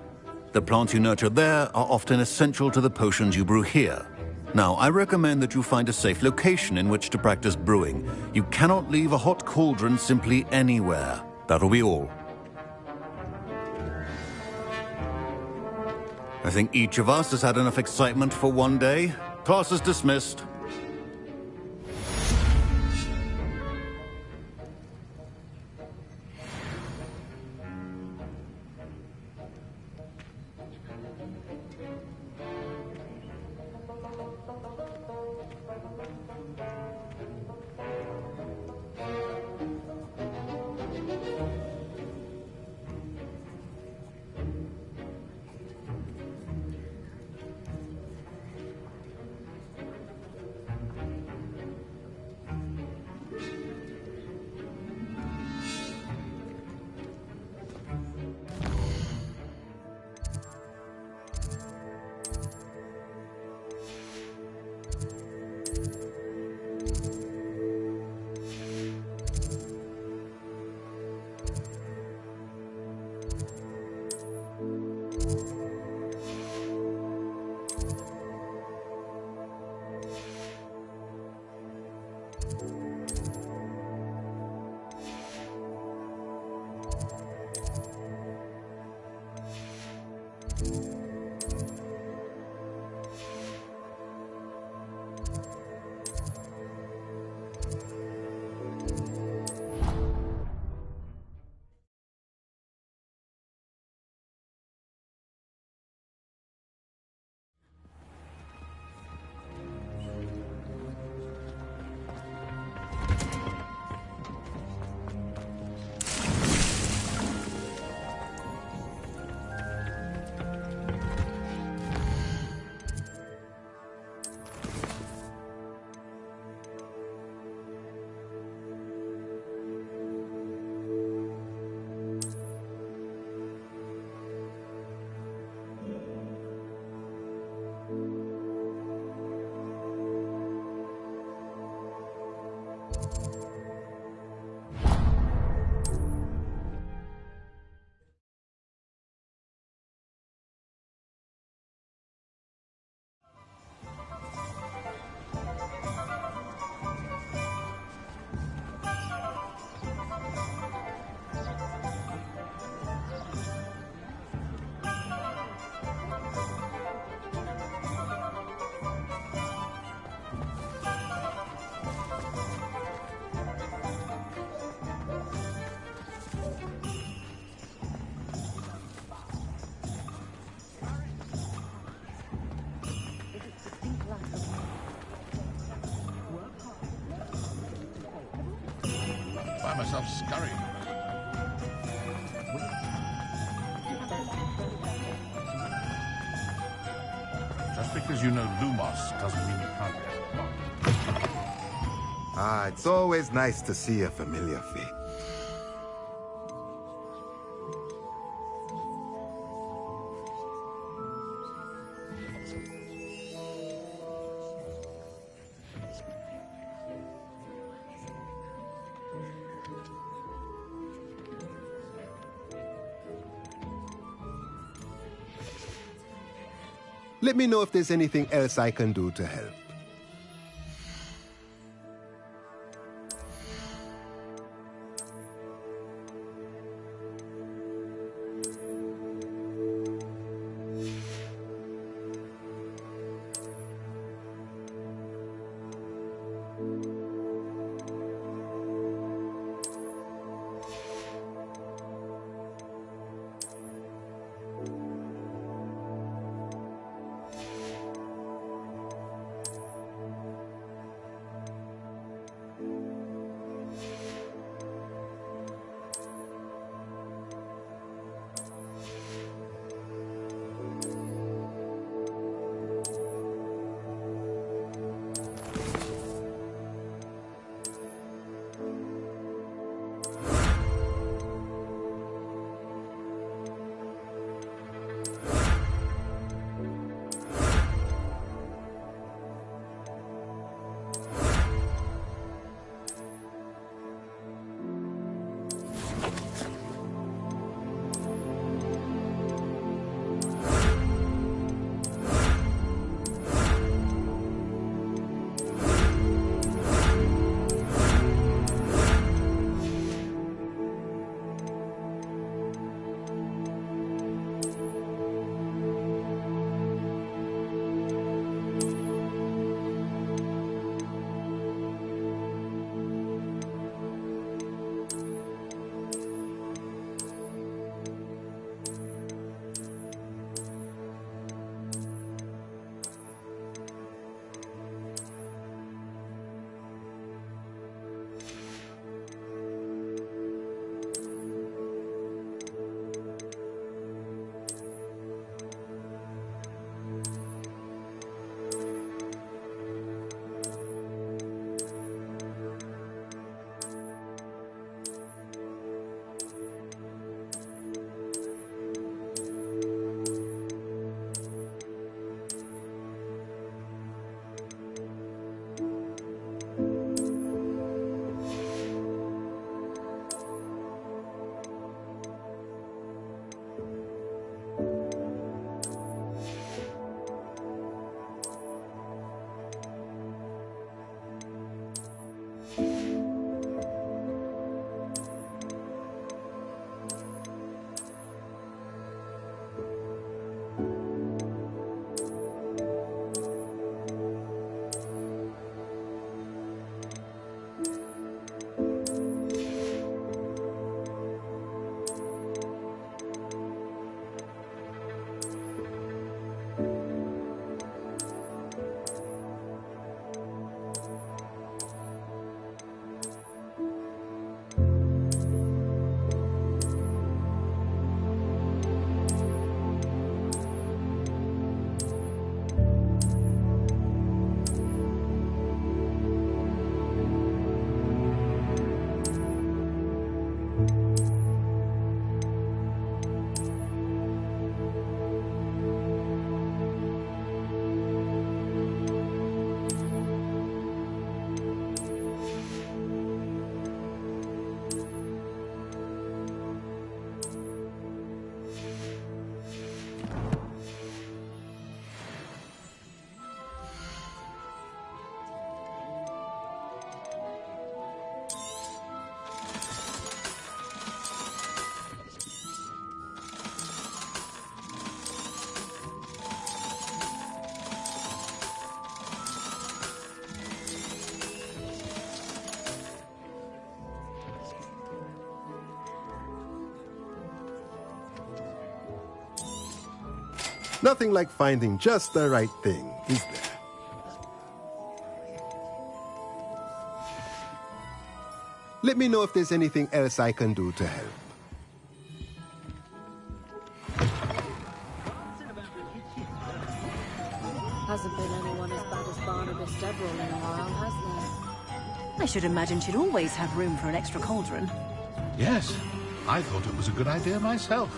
The plants you nurture there are often essential to the potions you brew here. Now, I recommend that you find a safe location in which to practice brewing. You cannot leave a hot cauldron simply anywhere. That'll be all. I think each of us has had enough excitement for one day. Class is dismissed. Find myself scurrying. Just because you know Lumos doesn't mean you can't get. Ah, it's always nice to see a familiar face. Let me know if there's anything else I can do to help. Nothing like finding just the right thing, is there? Let me know if there's anything else I can do to help. Hasn't been anyone as bad as Barnabas Deverell in a while, has there? I should imagine she'd always have room for an extra cauldron. Yes, I thought it was a good idea myself.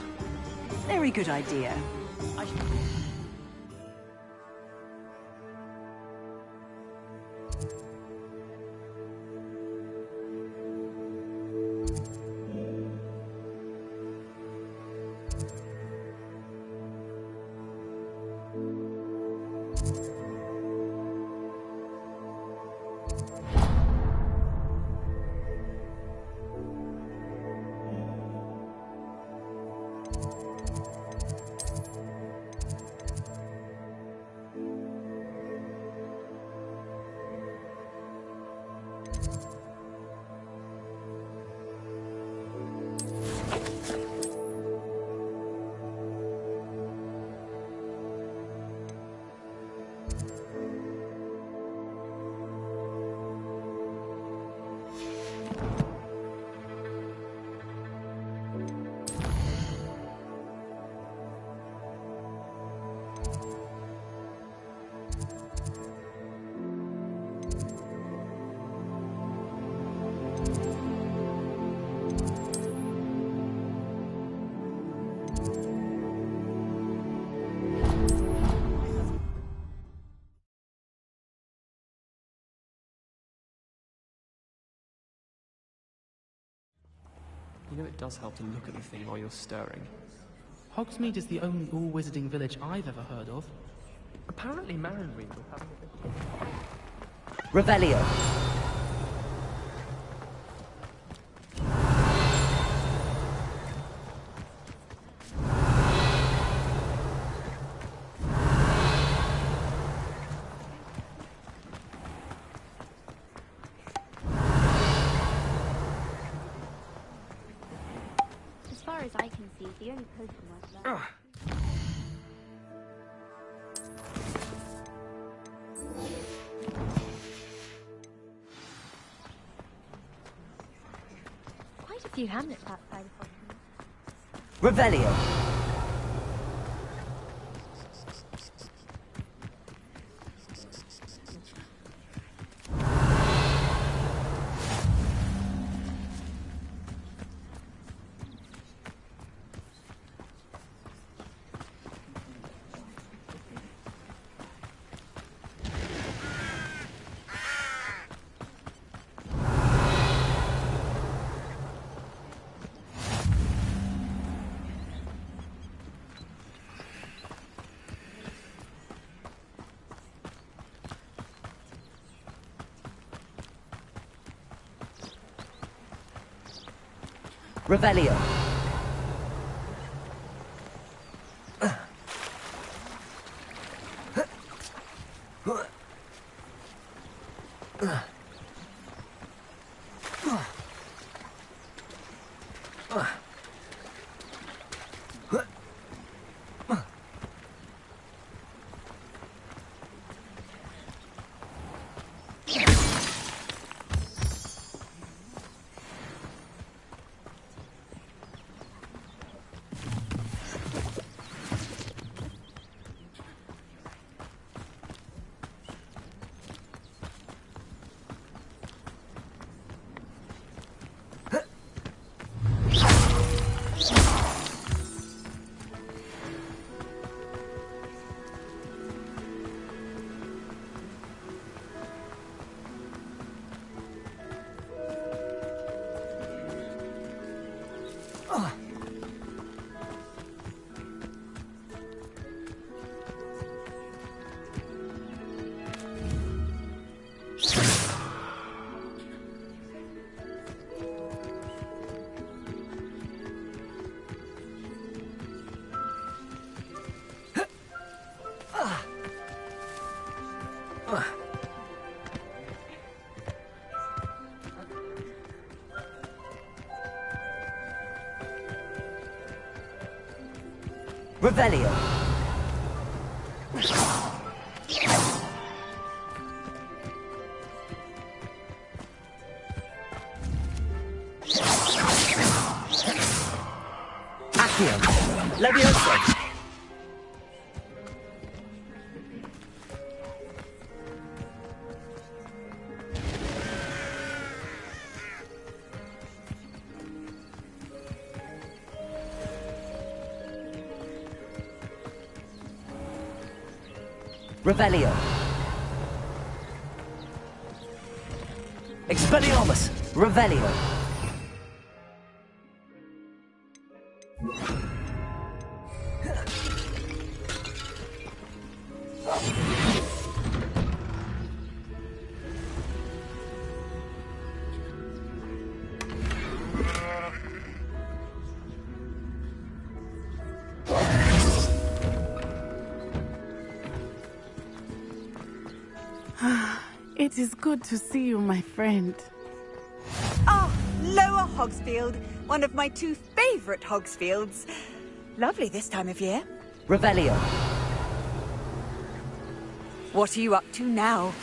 Very good idea. You know it does help to look at the thing while you're stirring. Hogsmeade is the only all-wizarding village I've ever heard of. Apparently Marienweed was having a bit... Revelio. As far as I can see, the only potion was there. Quite a few hamlets outside of Hogsmeade. Revelio. Revelio. Revelio. Accio. Levioso. Revelio. Expelliarmus. Revelio. It is good to see you, my friend. Ah, Lower Hogsfield, one of my 2 favourite Hogsfields. Lovely this time of year. Revelio. What are you up to now?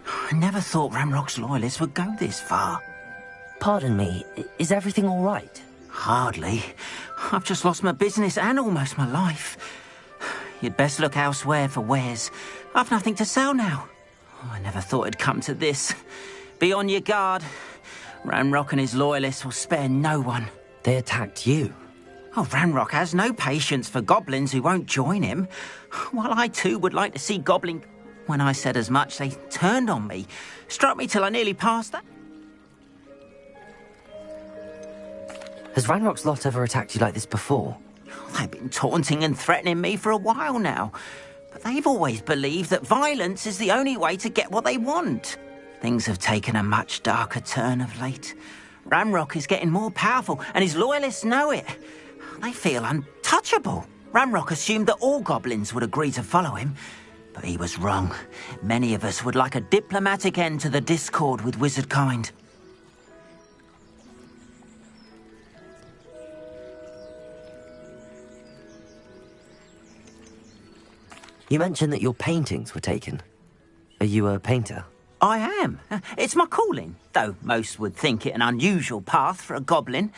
I never thought Ramrock's loyalists would go this far. Pardon me, is everything all right? Hardly. I've just lost my business and almost my life. You'd best look elsewhere for wares. I've nothing to sell now. I never thought it'd come to this. Be on your guard. Ranrock and his loyalists will spare no one. They attacked you? Oh, Ranrock has no patience for goblins who won't join him. While I too would like to see goblin... When I said as much, they turned on me. Struck me till I nearly passed out. Has Ranrock's lot ever attacked you like this before? They've been taunting and threatening me for a while now. But they've always believed that violence is the only way to get what they want. Things have taken a much darker turn of late. Ramrock is getting more powerful, and his loyalists know it. They feel untouchable. Ramrock assumed that all goblins would agree to follow him. But he was wrong. Many of us would like a diplomatic end to the discord with wizard kind. You mentioned that your paintings were taken. Are you a painter? I am. It's my calling, though most would think it an unusual path for a goblin.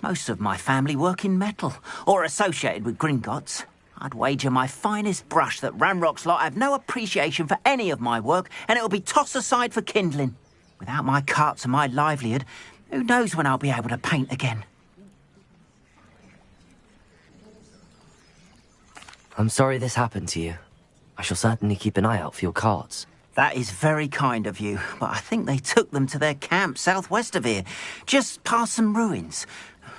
Most of my family work in metal, or associated with Gringotts. I'd wager my finest brush that Ranrock's lot have no appreciation for any of my work, and it'll be tossed aside for kindling. Without my carts and my livelihood, who knows when I'll be able to paint again? I'm sorry this happened to you. I shall certainly keep an eye out for your carts. That is very kind of you, but I think they took them to their camp southwest of here, just past some ruins.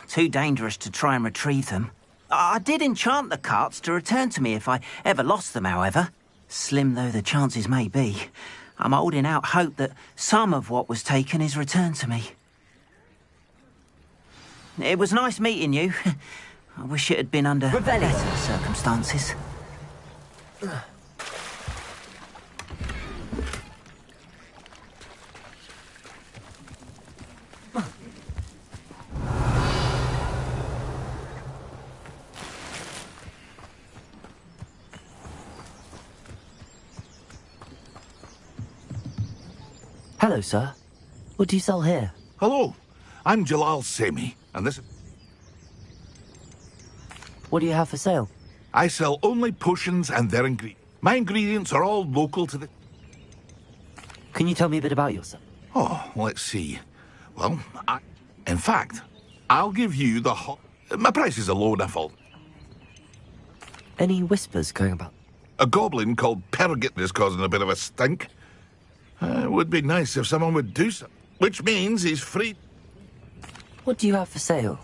Too dangerous to try and retrieve them. I did enchant the carts to return to me if I ever lost them, however. Slim though the chances may be, I'm holding out hope that some of what was taken is returned to me. It was nice meeting you. I wish it had been under better circumstances. Hello, sir. What do you sell here? Hello, I'm Jalal Semi, and this... What do you have for sale? I sell only potions and their ingredients. My ingredients are all local to the... Can you tell me a bit about yourself? Oh, let's see. Well, in fact, I'll give you the my prices are low enough. Any whispers going about? A goblin called Pergit is causing a bit of a stink. It would be nice if someone would do so. Which means he's free. What do you have for sale?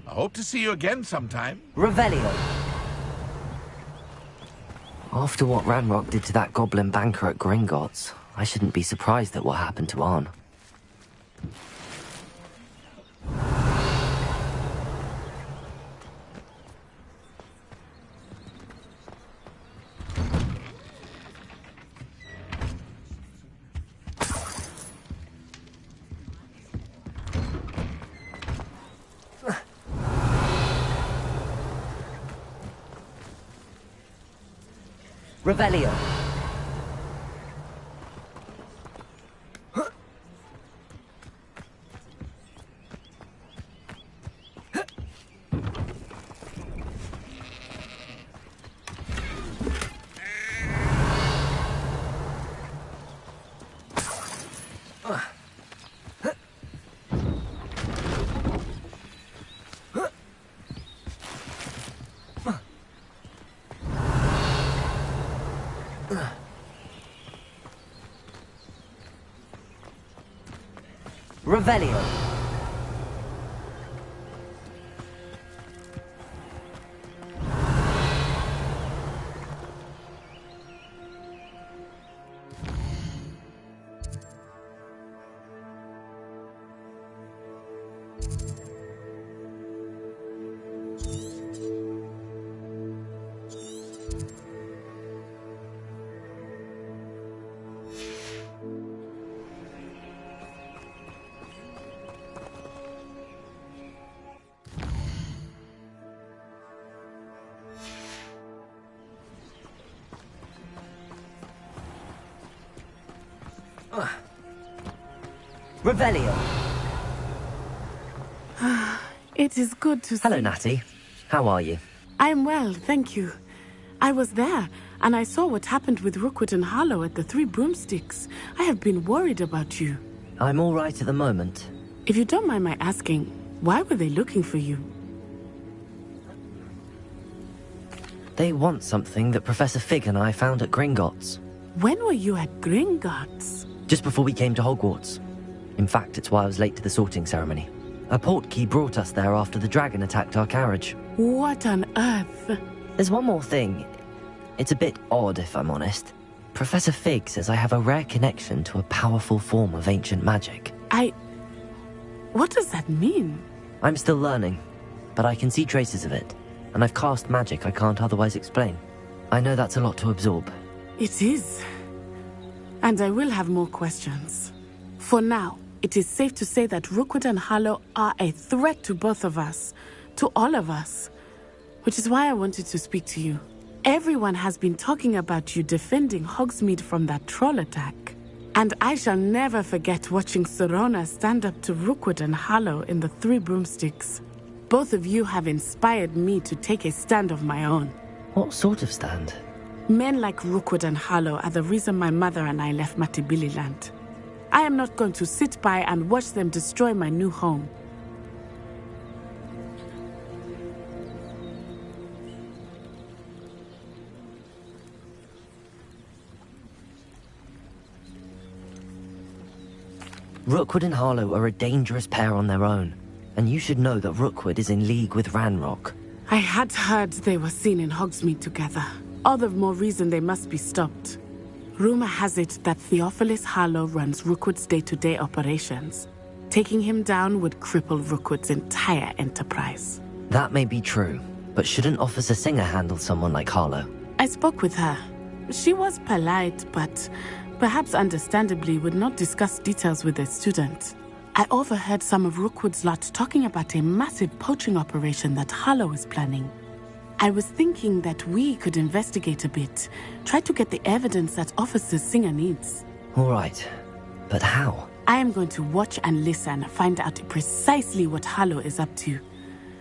I hope to see you again sometime. Revelio. After what Ranrock did to that goblin banker at Gringotts, I shouldn't be surprised at what happened to Arn. Revelio. Revelio. Revelio. It is good to see... Hello, Natty. How are you? I am well, thank you. I was there, and I saw what happened with Rookwood and Harlow at the Three Broomsticks. I have been worried about you. I'm all right at the moment. If you don't mind my asking, why were they looking for you? They want something that Professor Fig and I found at Gringotts. When were you at Gringotts? Just before we came to Hogwarts. In fact, it's why I was late to the sorting ceremony. A portkey brought us there after the dragon attacked our carriage. What on earth? There's one more thing. It's a bit odd, if I'm honest. Professor Fig says I have a rare connection to a powerful form of ancient magic. What does that mean? I'm still learning, but I can see traces of it, and I've cast magic I can't otherwise explain. I know that's a lot to absorb. It is. And I will have more questions. For now, it is safe to say that Rookwood and Harlow are a threat to both of us, to all of us. Which is why I wanted to speak to you. Everyone has been talking about you defending Hogsmeade from that troll attack. And I shall never forget watching Serona stand up to Rookwood and Harlow in the Three Broomsticks. Both of you have inspired me to take a stand of my own. What sort of stand? Men like Rookwood and Harlow are the reason my mother and I left Matabeleland. I am not going to sit by and watch them destroy my new home. Rookwood and Harlow are a dangerous pair on their own, and you should know that Rookwood is in league with Ranrock. I had heard they were seen in Hogsmeade together. All the more reason they must be stopped. Rumor has it that Theophilus Harlow runs Rookwood's day-to-day operations. Taking him down would cripple Rookwood's entire enterprise. That may be true, but shouldn't Officer Singer handle someone like Harlow? I spoke with her. She was polite, but perhaps understandably would not discuss details with a student. I overheard some of Rookwood's lot talking about a massive poaching operation that Harlow is planning. I was thinking that we could investigate a bit, try to get the evidence that Officer Singer needs. All right, but how? I am going to watch and listen, find out precisely what Harlow is up to.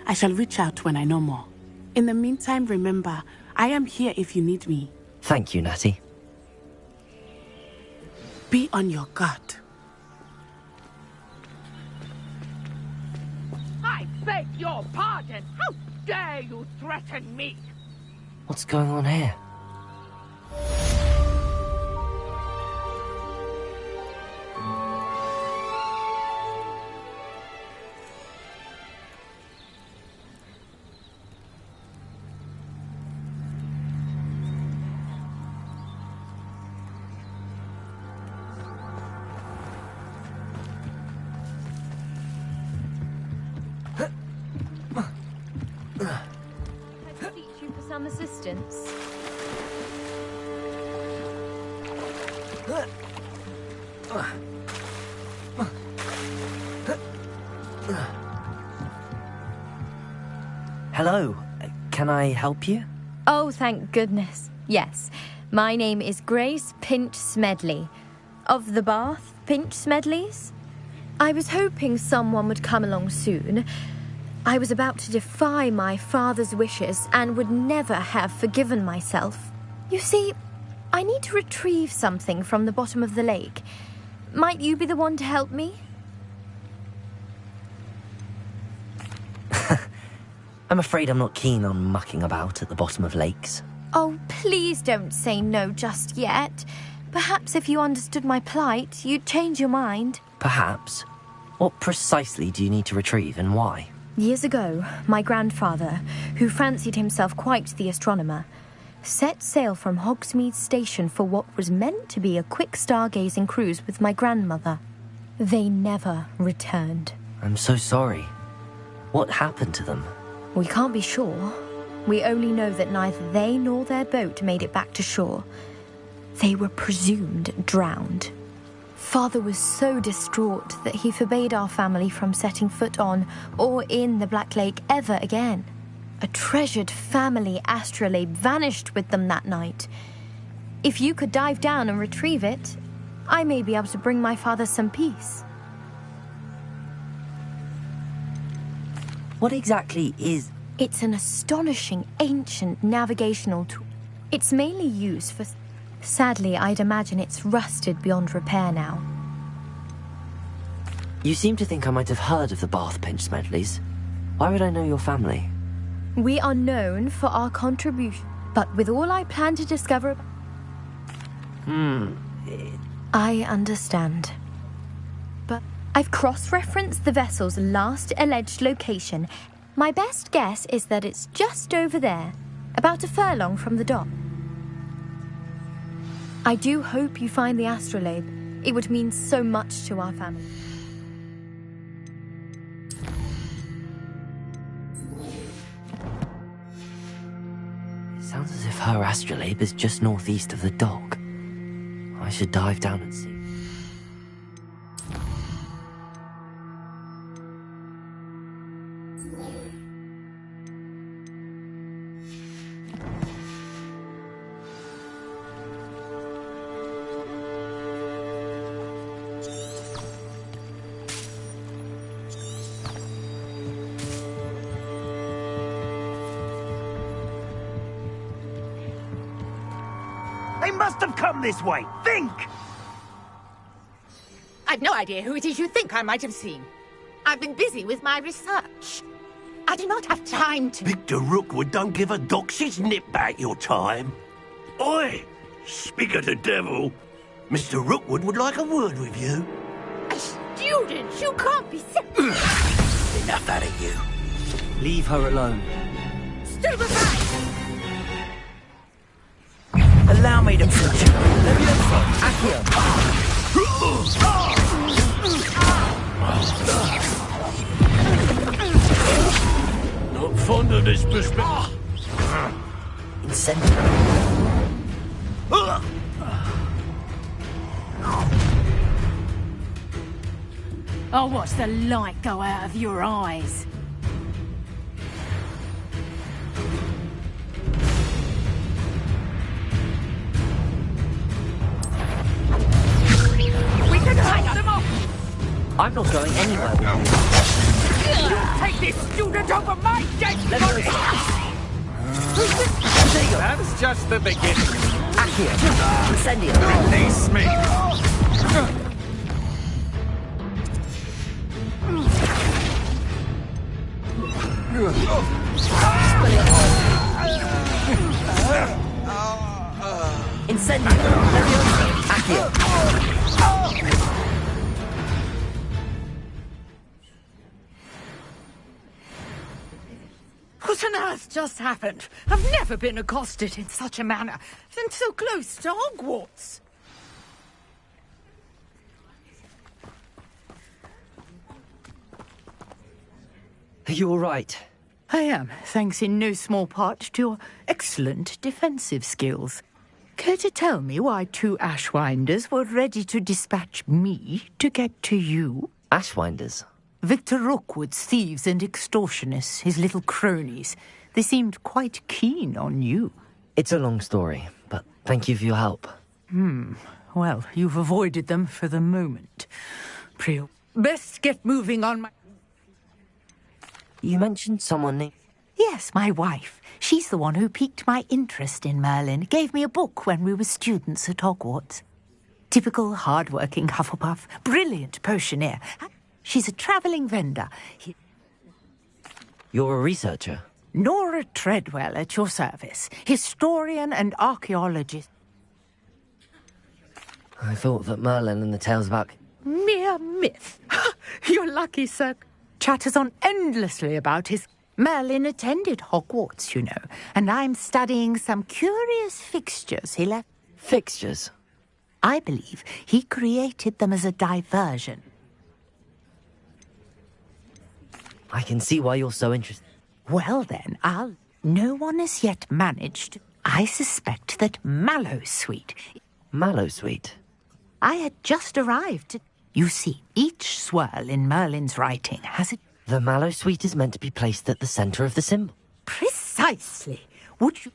I shall reach out when I know more. In the meantime, remember, I am here if you need me. Thank you, Natty. Be on your guard. I beg your pardon! How dare you threaten me? What's going on here? Some assistance. Hello, can I help you? Oh, thank goodness. Yes, my name is Grace Pinch Smedley, of the Bath Pinch Smedleys. I was hoping someone would come along soon. I was about to defy my father's wishes and would never have forgiven myself. You see, I need to retrieve something from the bottom of the lake. Might you be the one to help me? I'm afraid I'm not keen on mucking about at the bottom of lakes. Oh, please don't say no just yet. Perhaps if you understood my plight, you'd change your mind. Perhaps. What precisely do you need to retrieve and why? Years ago, my grandfather, who fancied himself quite the astronomer, set sail from Hogsmeade Station for what was meant to be a quick stargazing cruise with my grandmother. They never returned. I'm so sorry. What happened to them? We can't be sure. We only know that neither they nor their boat made it back to shore. They were presumed drowned. Father was so distraught that he forbade our family from setting foot on or in the Black Lake ever again. A treasured family astrolabe vanished with them that night. If you could dive down and retrieve it, I may be able to bring my father some peace. What exactly is... It's an astonishing ancient navigational tool. It's mainly used for... Sadly, I'd imagine it's rusted beyond repair now. You seem to think I might have heard of the Bath Pinch Smedleys. Why would I know your family? We are known for our contribution, but with all I plan to discover... I understand. But I've cross-referenced the vessel's last alleged location. My best guess is that it's just over there, about a furlong from the dock. I do hope you find the astrolabe. It would mean so much to our family. It sounds as if her astrolabe is just northeast of the dock. I should dive down and see. They must have come this way. Think! I've no idea who it is you think I might have seen. I've been busy with my research. I do not have time to... Victor Rookwood don't give a doxy's nip back your time. Oi! Speak of the devil. Mr. Rookwood would like a word with you. A student? You can't be sick. Enough out of you. Leave her alone. Stupefy! Allow me to put you. Let me Accio. Not fond of this perspective. Incendiary. I'll watch the light go out of your eyes. We can hide them off! I'm not going anywhere with you. You take this student over my dead body! That's just the beginning. Accio. Incendiary. Release me. Incendiary. Accio. What on earth just happened? I've never been accosted in such a manner, and so close to Hogwarts. Are you all right? I am, thanks in no small part to your excellent defensive skills. Care to tell me why two Ashwinders were ready to dispatch me to get to you? Ashwinders? Victor Rookwood's thieves and extortionists, his little cronies. They seemed quite keen on you. It's a long story, but thank you for your help. Well, you've avoided them for the moment. Priel, best get moving on my... You mentioned someone named... Yes, my wife. She's the one who piqued my interest in Merlin. Gave me a book when we were students at Hogwarts. Typical hard-working Hufflepuff. Brilliant potioneer. She's a travelling vendor. You're a researcher? Nora Treadwell at your service. Historian and archaeologist. I thought that Merlin and the tales about... Mere myth. You're lucky, sir. Chatters on endlessly about his... Merlin attended Hogwarts, you know, and I'm studying some curious fixtures he left. Fixtures? I believe he created them as a diversion. I can see why you're so interested. Well then, no one has yet managed. I suspect that Mallowsweet... Mallowsweet? I had just arrived. You see, each swirl in Merlin's writing has a... The Mallowsweet is meant to be placed at the center of the symbol. Precisely. Would you...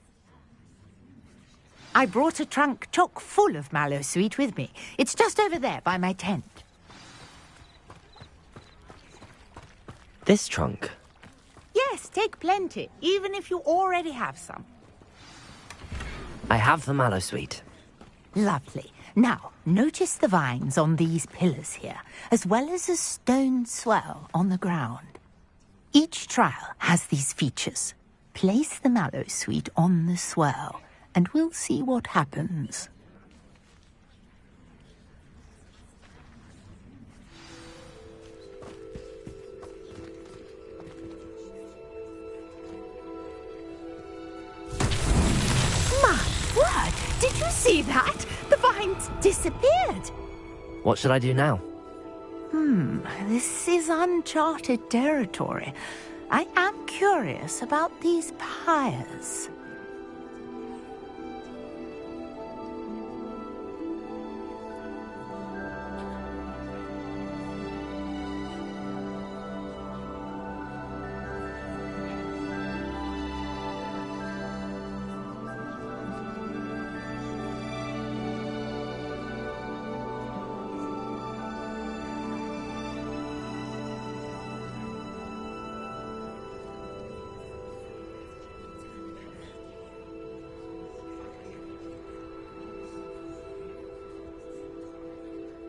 I brought a trunk chock full of Mallowsweet with me. It's just over there by my tent. This trunk? Yes, take plenty, even if you already have some. I have the Mallowsweet. Lovely. Now, notice the vines on these pillars here, as well as a stone swell on the ground. Each trial has these features. Place the Mallowsweet on the swell, and we'll see what happens. My word! Did you see that? The vines disappeared. What should I do now? This is uncharted territory. I am curious about these pyres.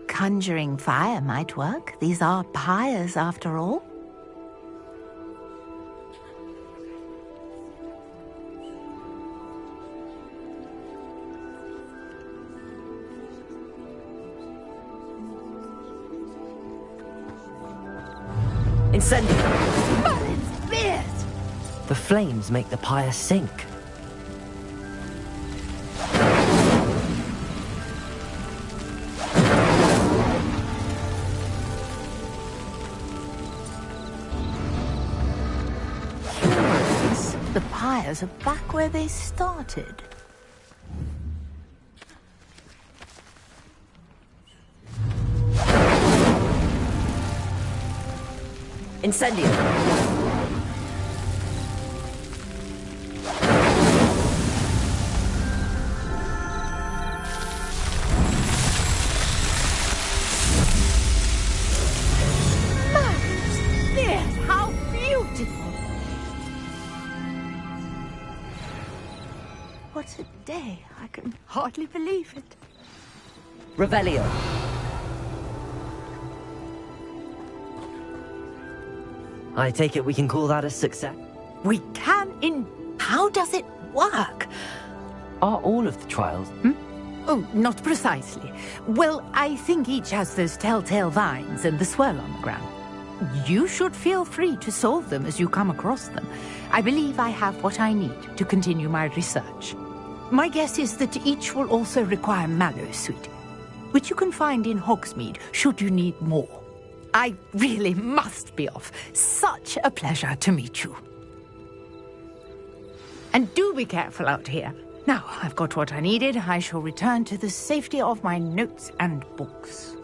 Conjuring fire might work. These are pyres, after all. Incendio! Merlin's beard! The flames make the pyre sink. The pyres are back where they started. Incendio! Merlin's beard! How beautiful! What a day. I can hardly believe it. Revelio. I take it we can call that a success? We can How does it work? Are all of the trials? Oh, not precisely. Well, I think each has those telltale vines and the swirl on the ground. You should feel free to solve them as you come across them. I believe I have what I need to continue my research. My guess is that each will also require Mallowsweet, which you can find in Hogsmeade should you need more. I really must be off. Such a pleasure to meet you. And do be careful out here. Now, I've got what I needed. I shall return to the safety of my notes and books.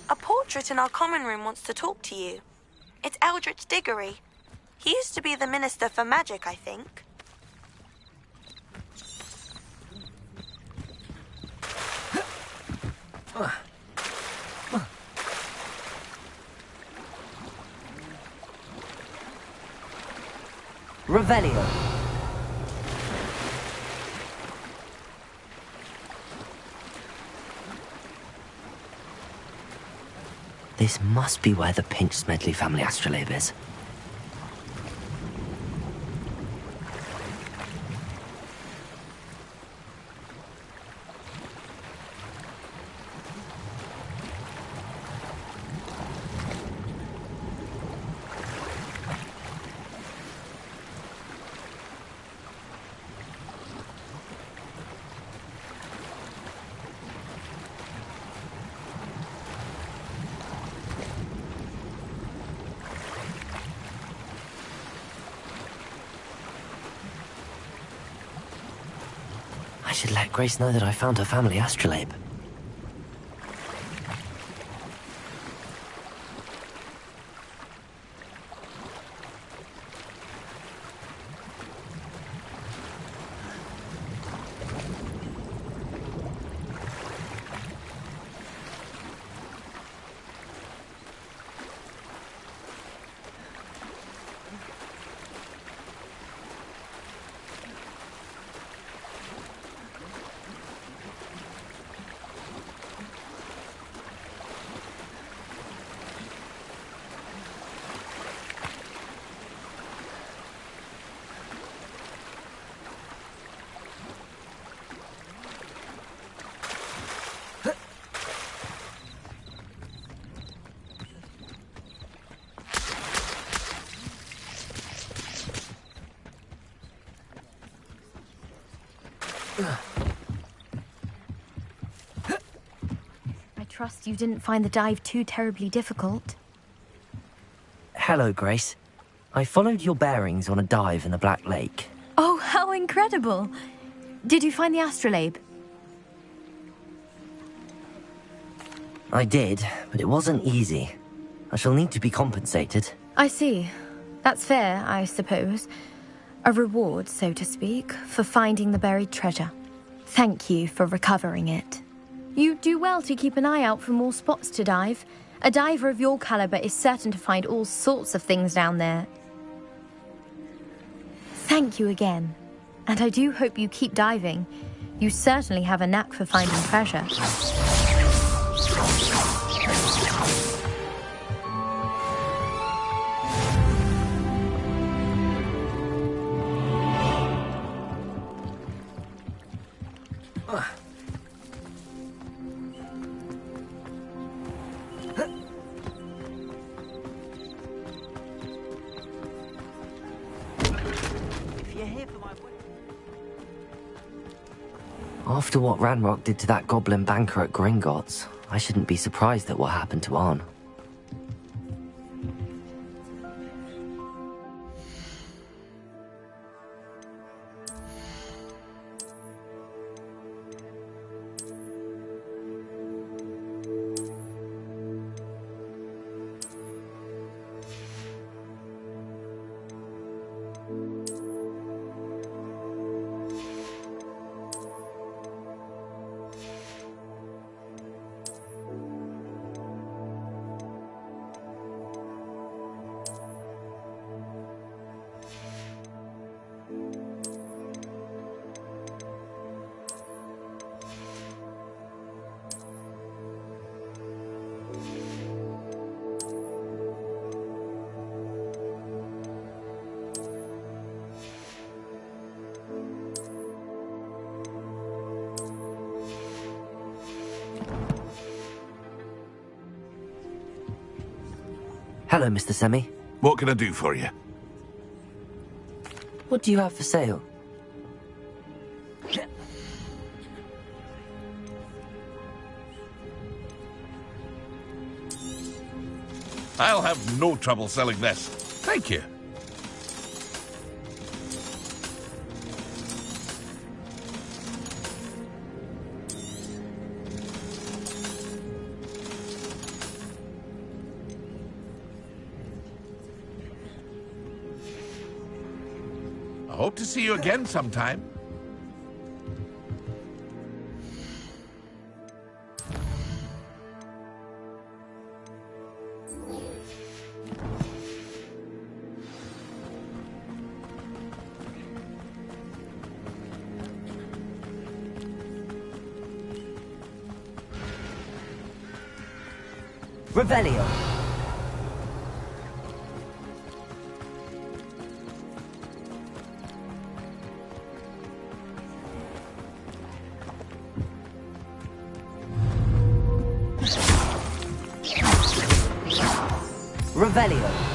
A portrait in our common room wants to talk to you. It's Eldritch Diggory. He used to be the Minister for Magic, I think. Revelio. This must be where the Pinch Smedley family astrolabe is. I should let Grace know that I found her family astrolabe. I trust you didn't find the dive too terribly difficult. Hello, Grace. I followed your bearings on a dive in the Black Lake. Oh, how incredible! Did you find the astrolabe? I did, but it wasn't easy. I shall need to be compensated. I see. That's fair, I suppose. A reward, so to speak, for finding the buried treasure. Thank you for recovering it. You do well to keep an eye out for more spots to dive. A diver of your caliber is certain to find all sorts of things down there. Thank you again. And I do hope you keep diving. You certainly have a knack for finding treasure. After what Ranrock did to that goblin banker at Gringotts, I shouldn't be surprised at what happened to Arn. Hello, Mr. Semi. What can I do for you? What do you have for sale? I'll have no trouble selling this. Thank you. I hope to see you again sometime. Revelio. Revelio.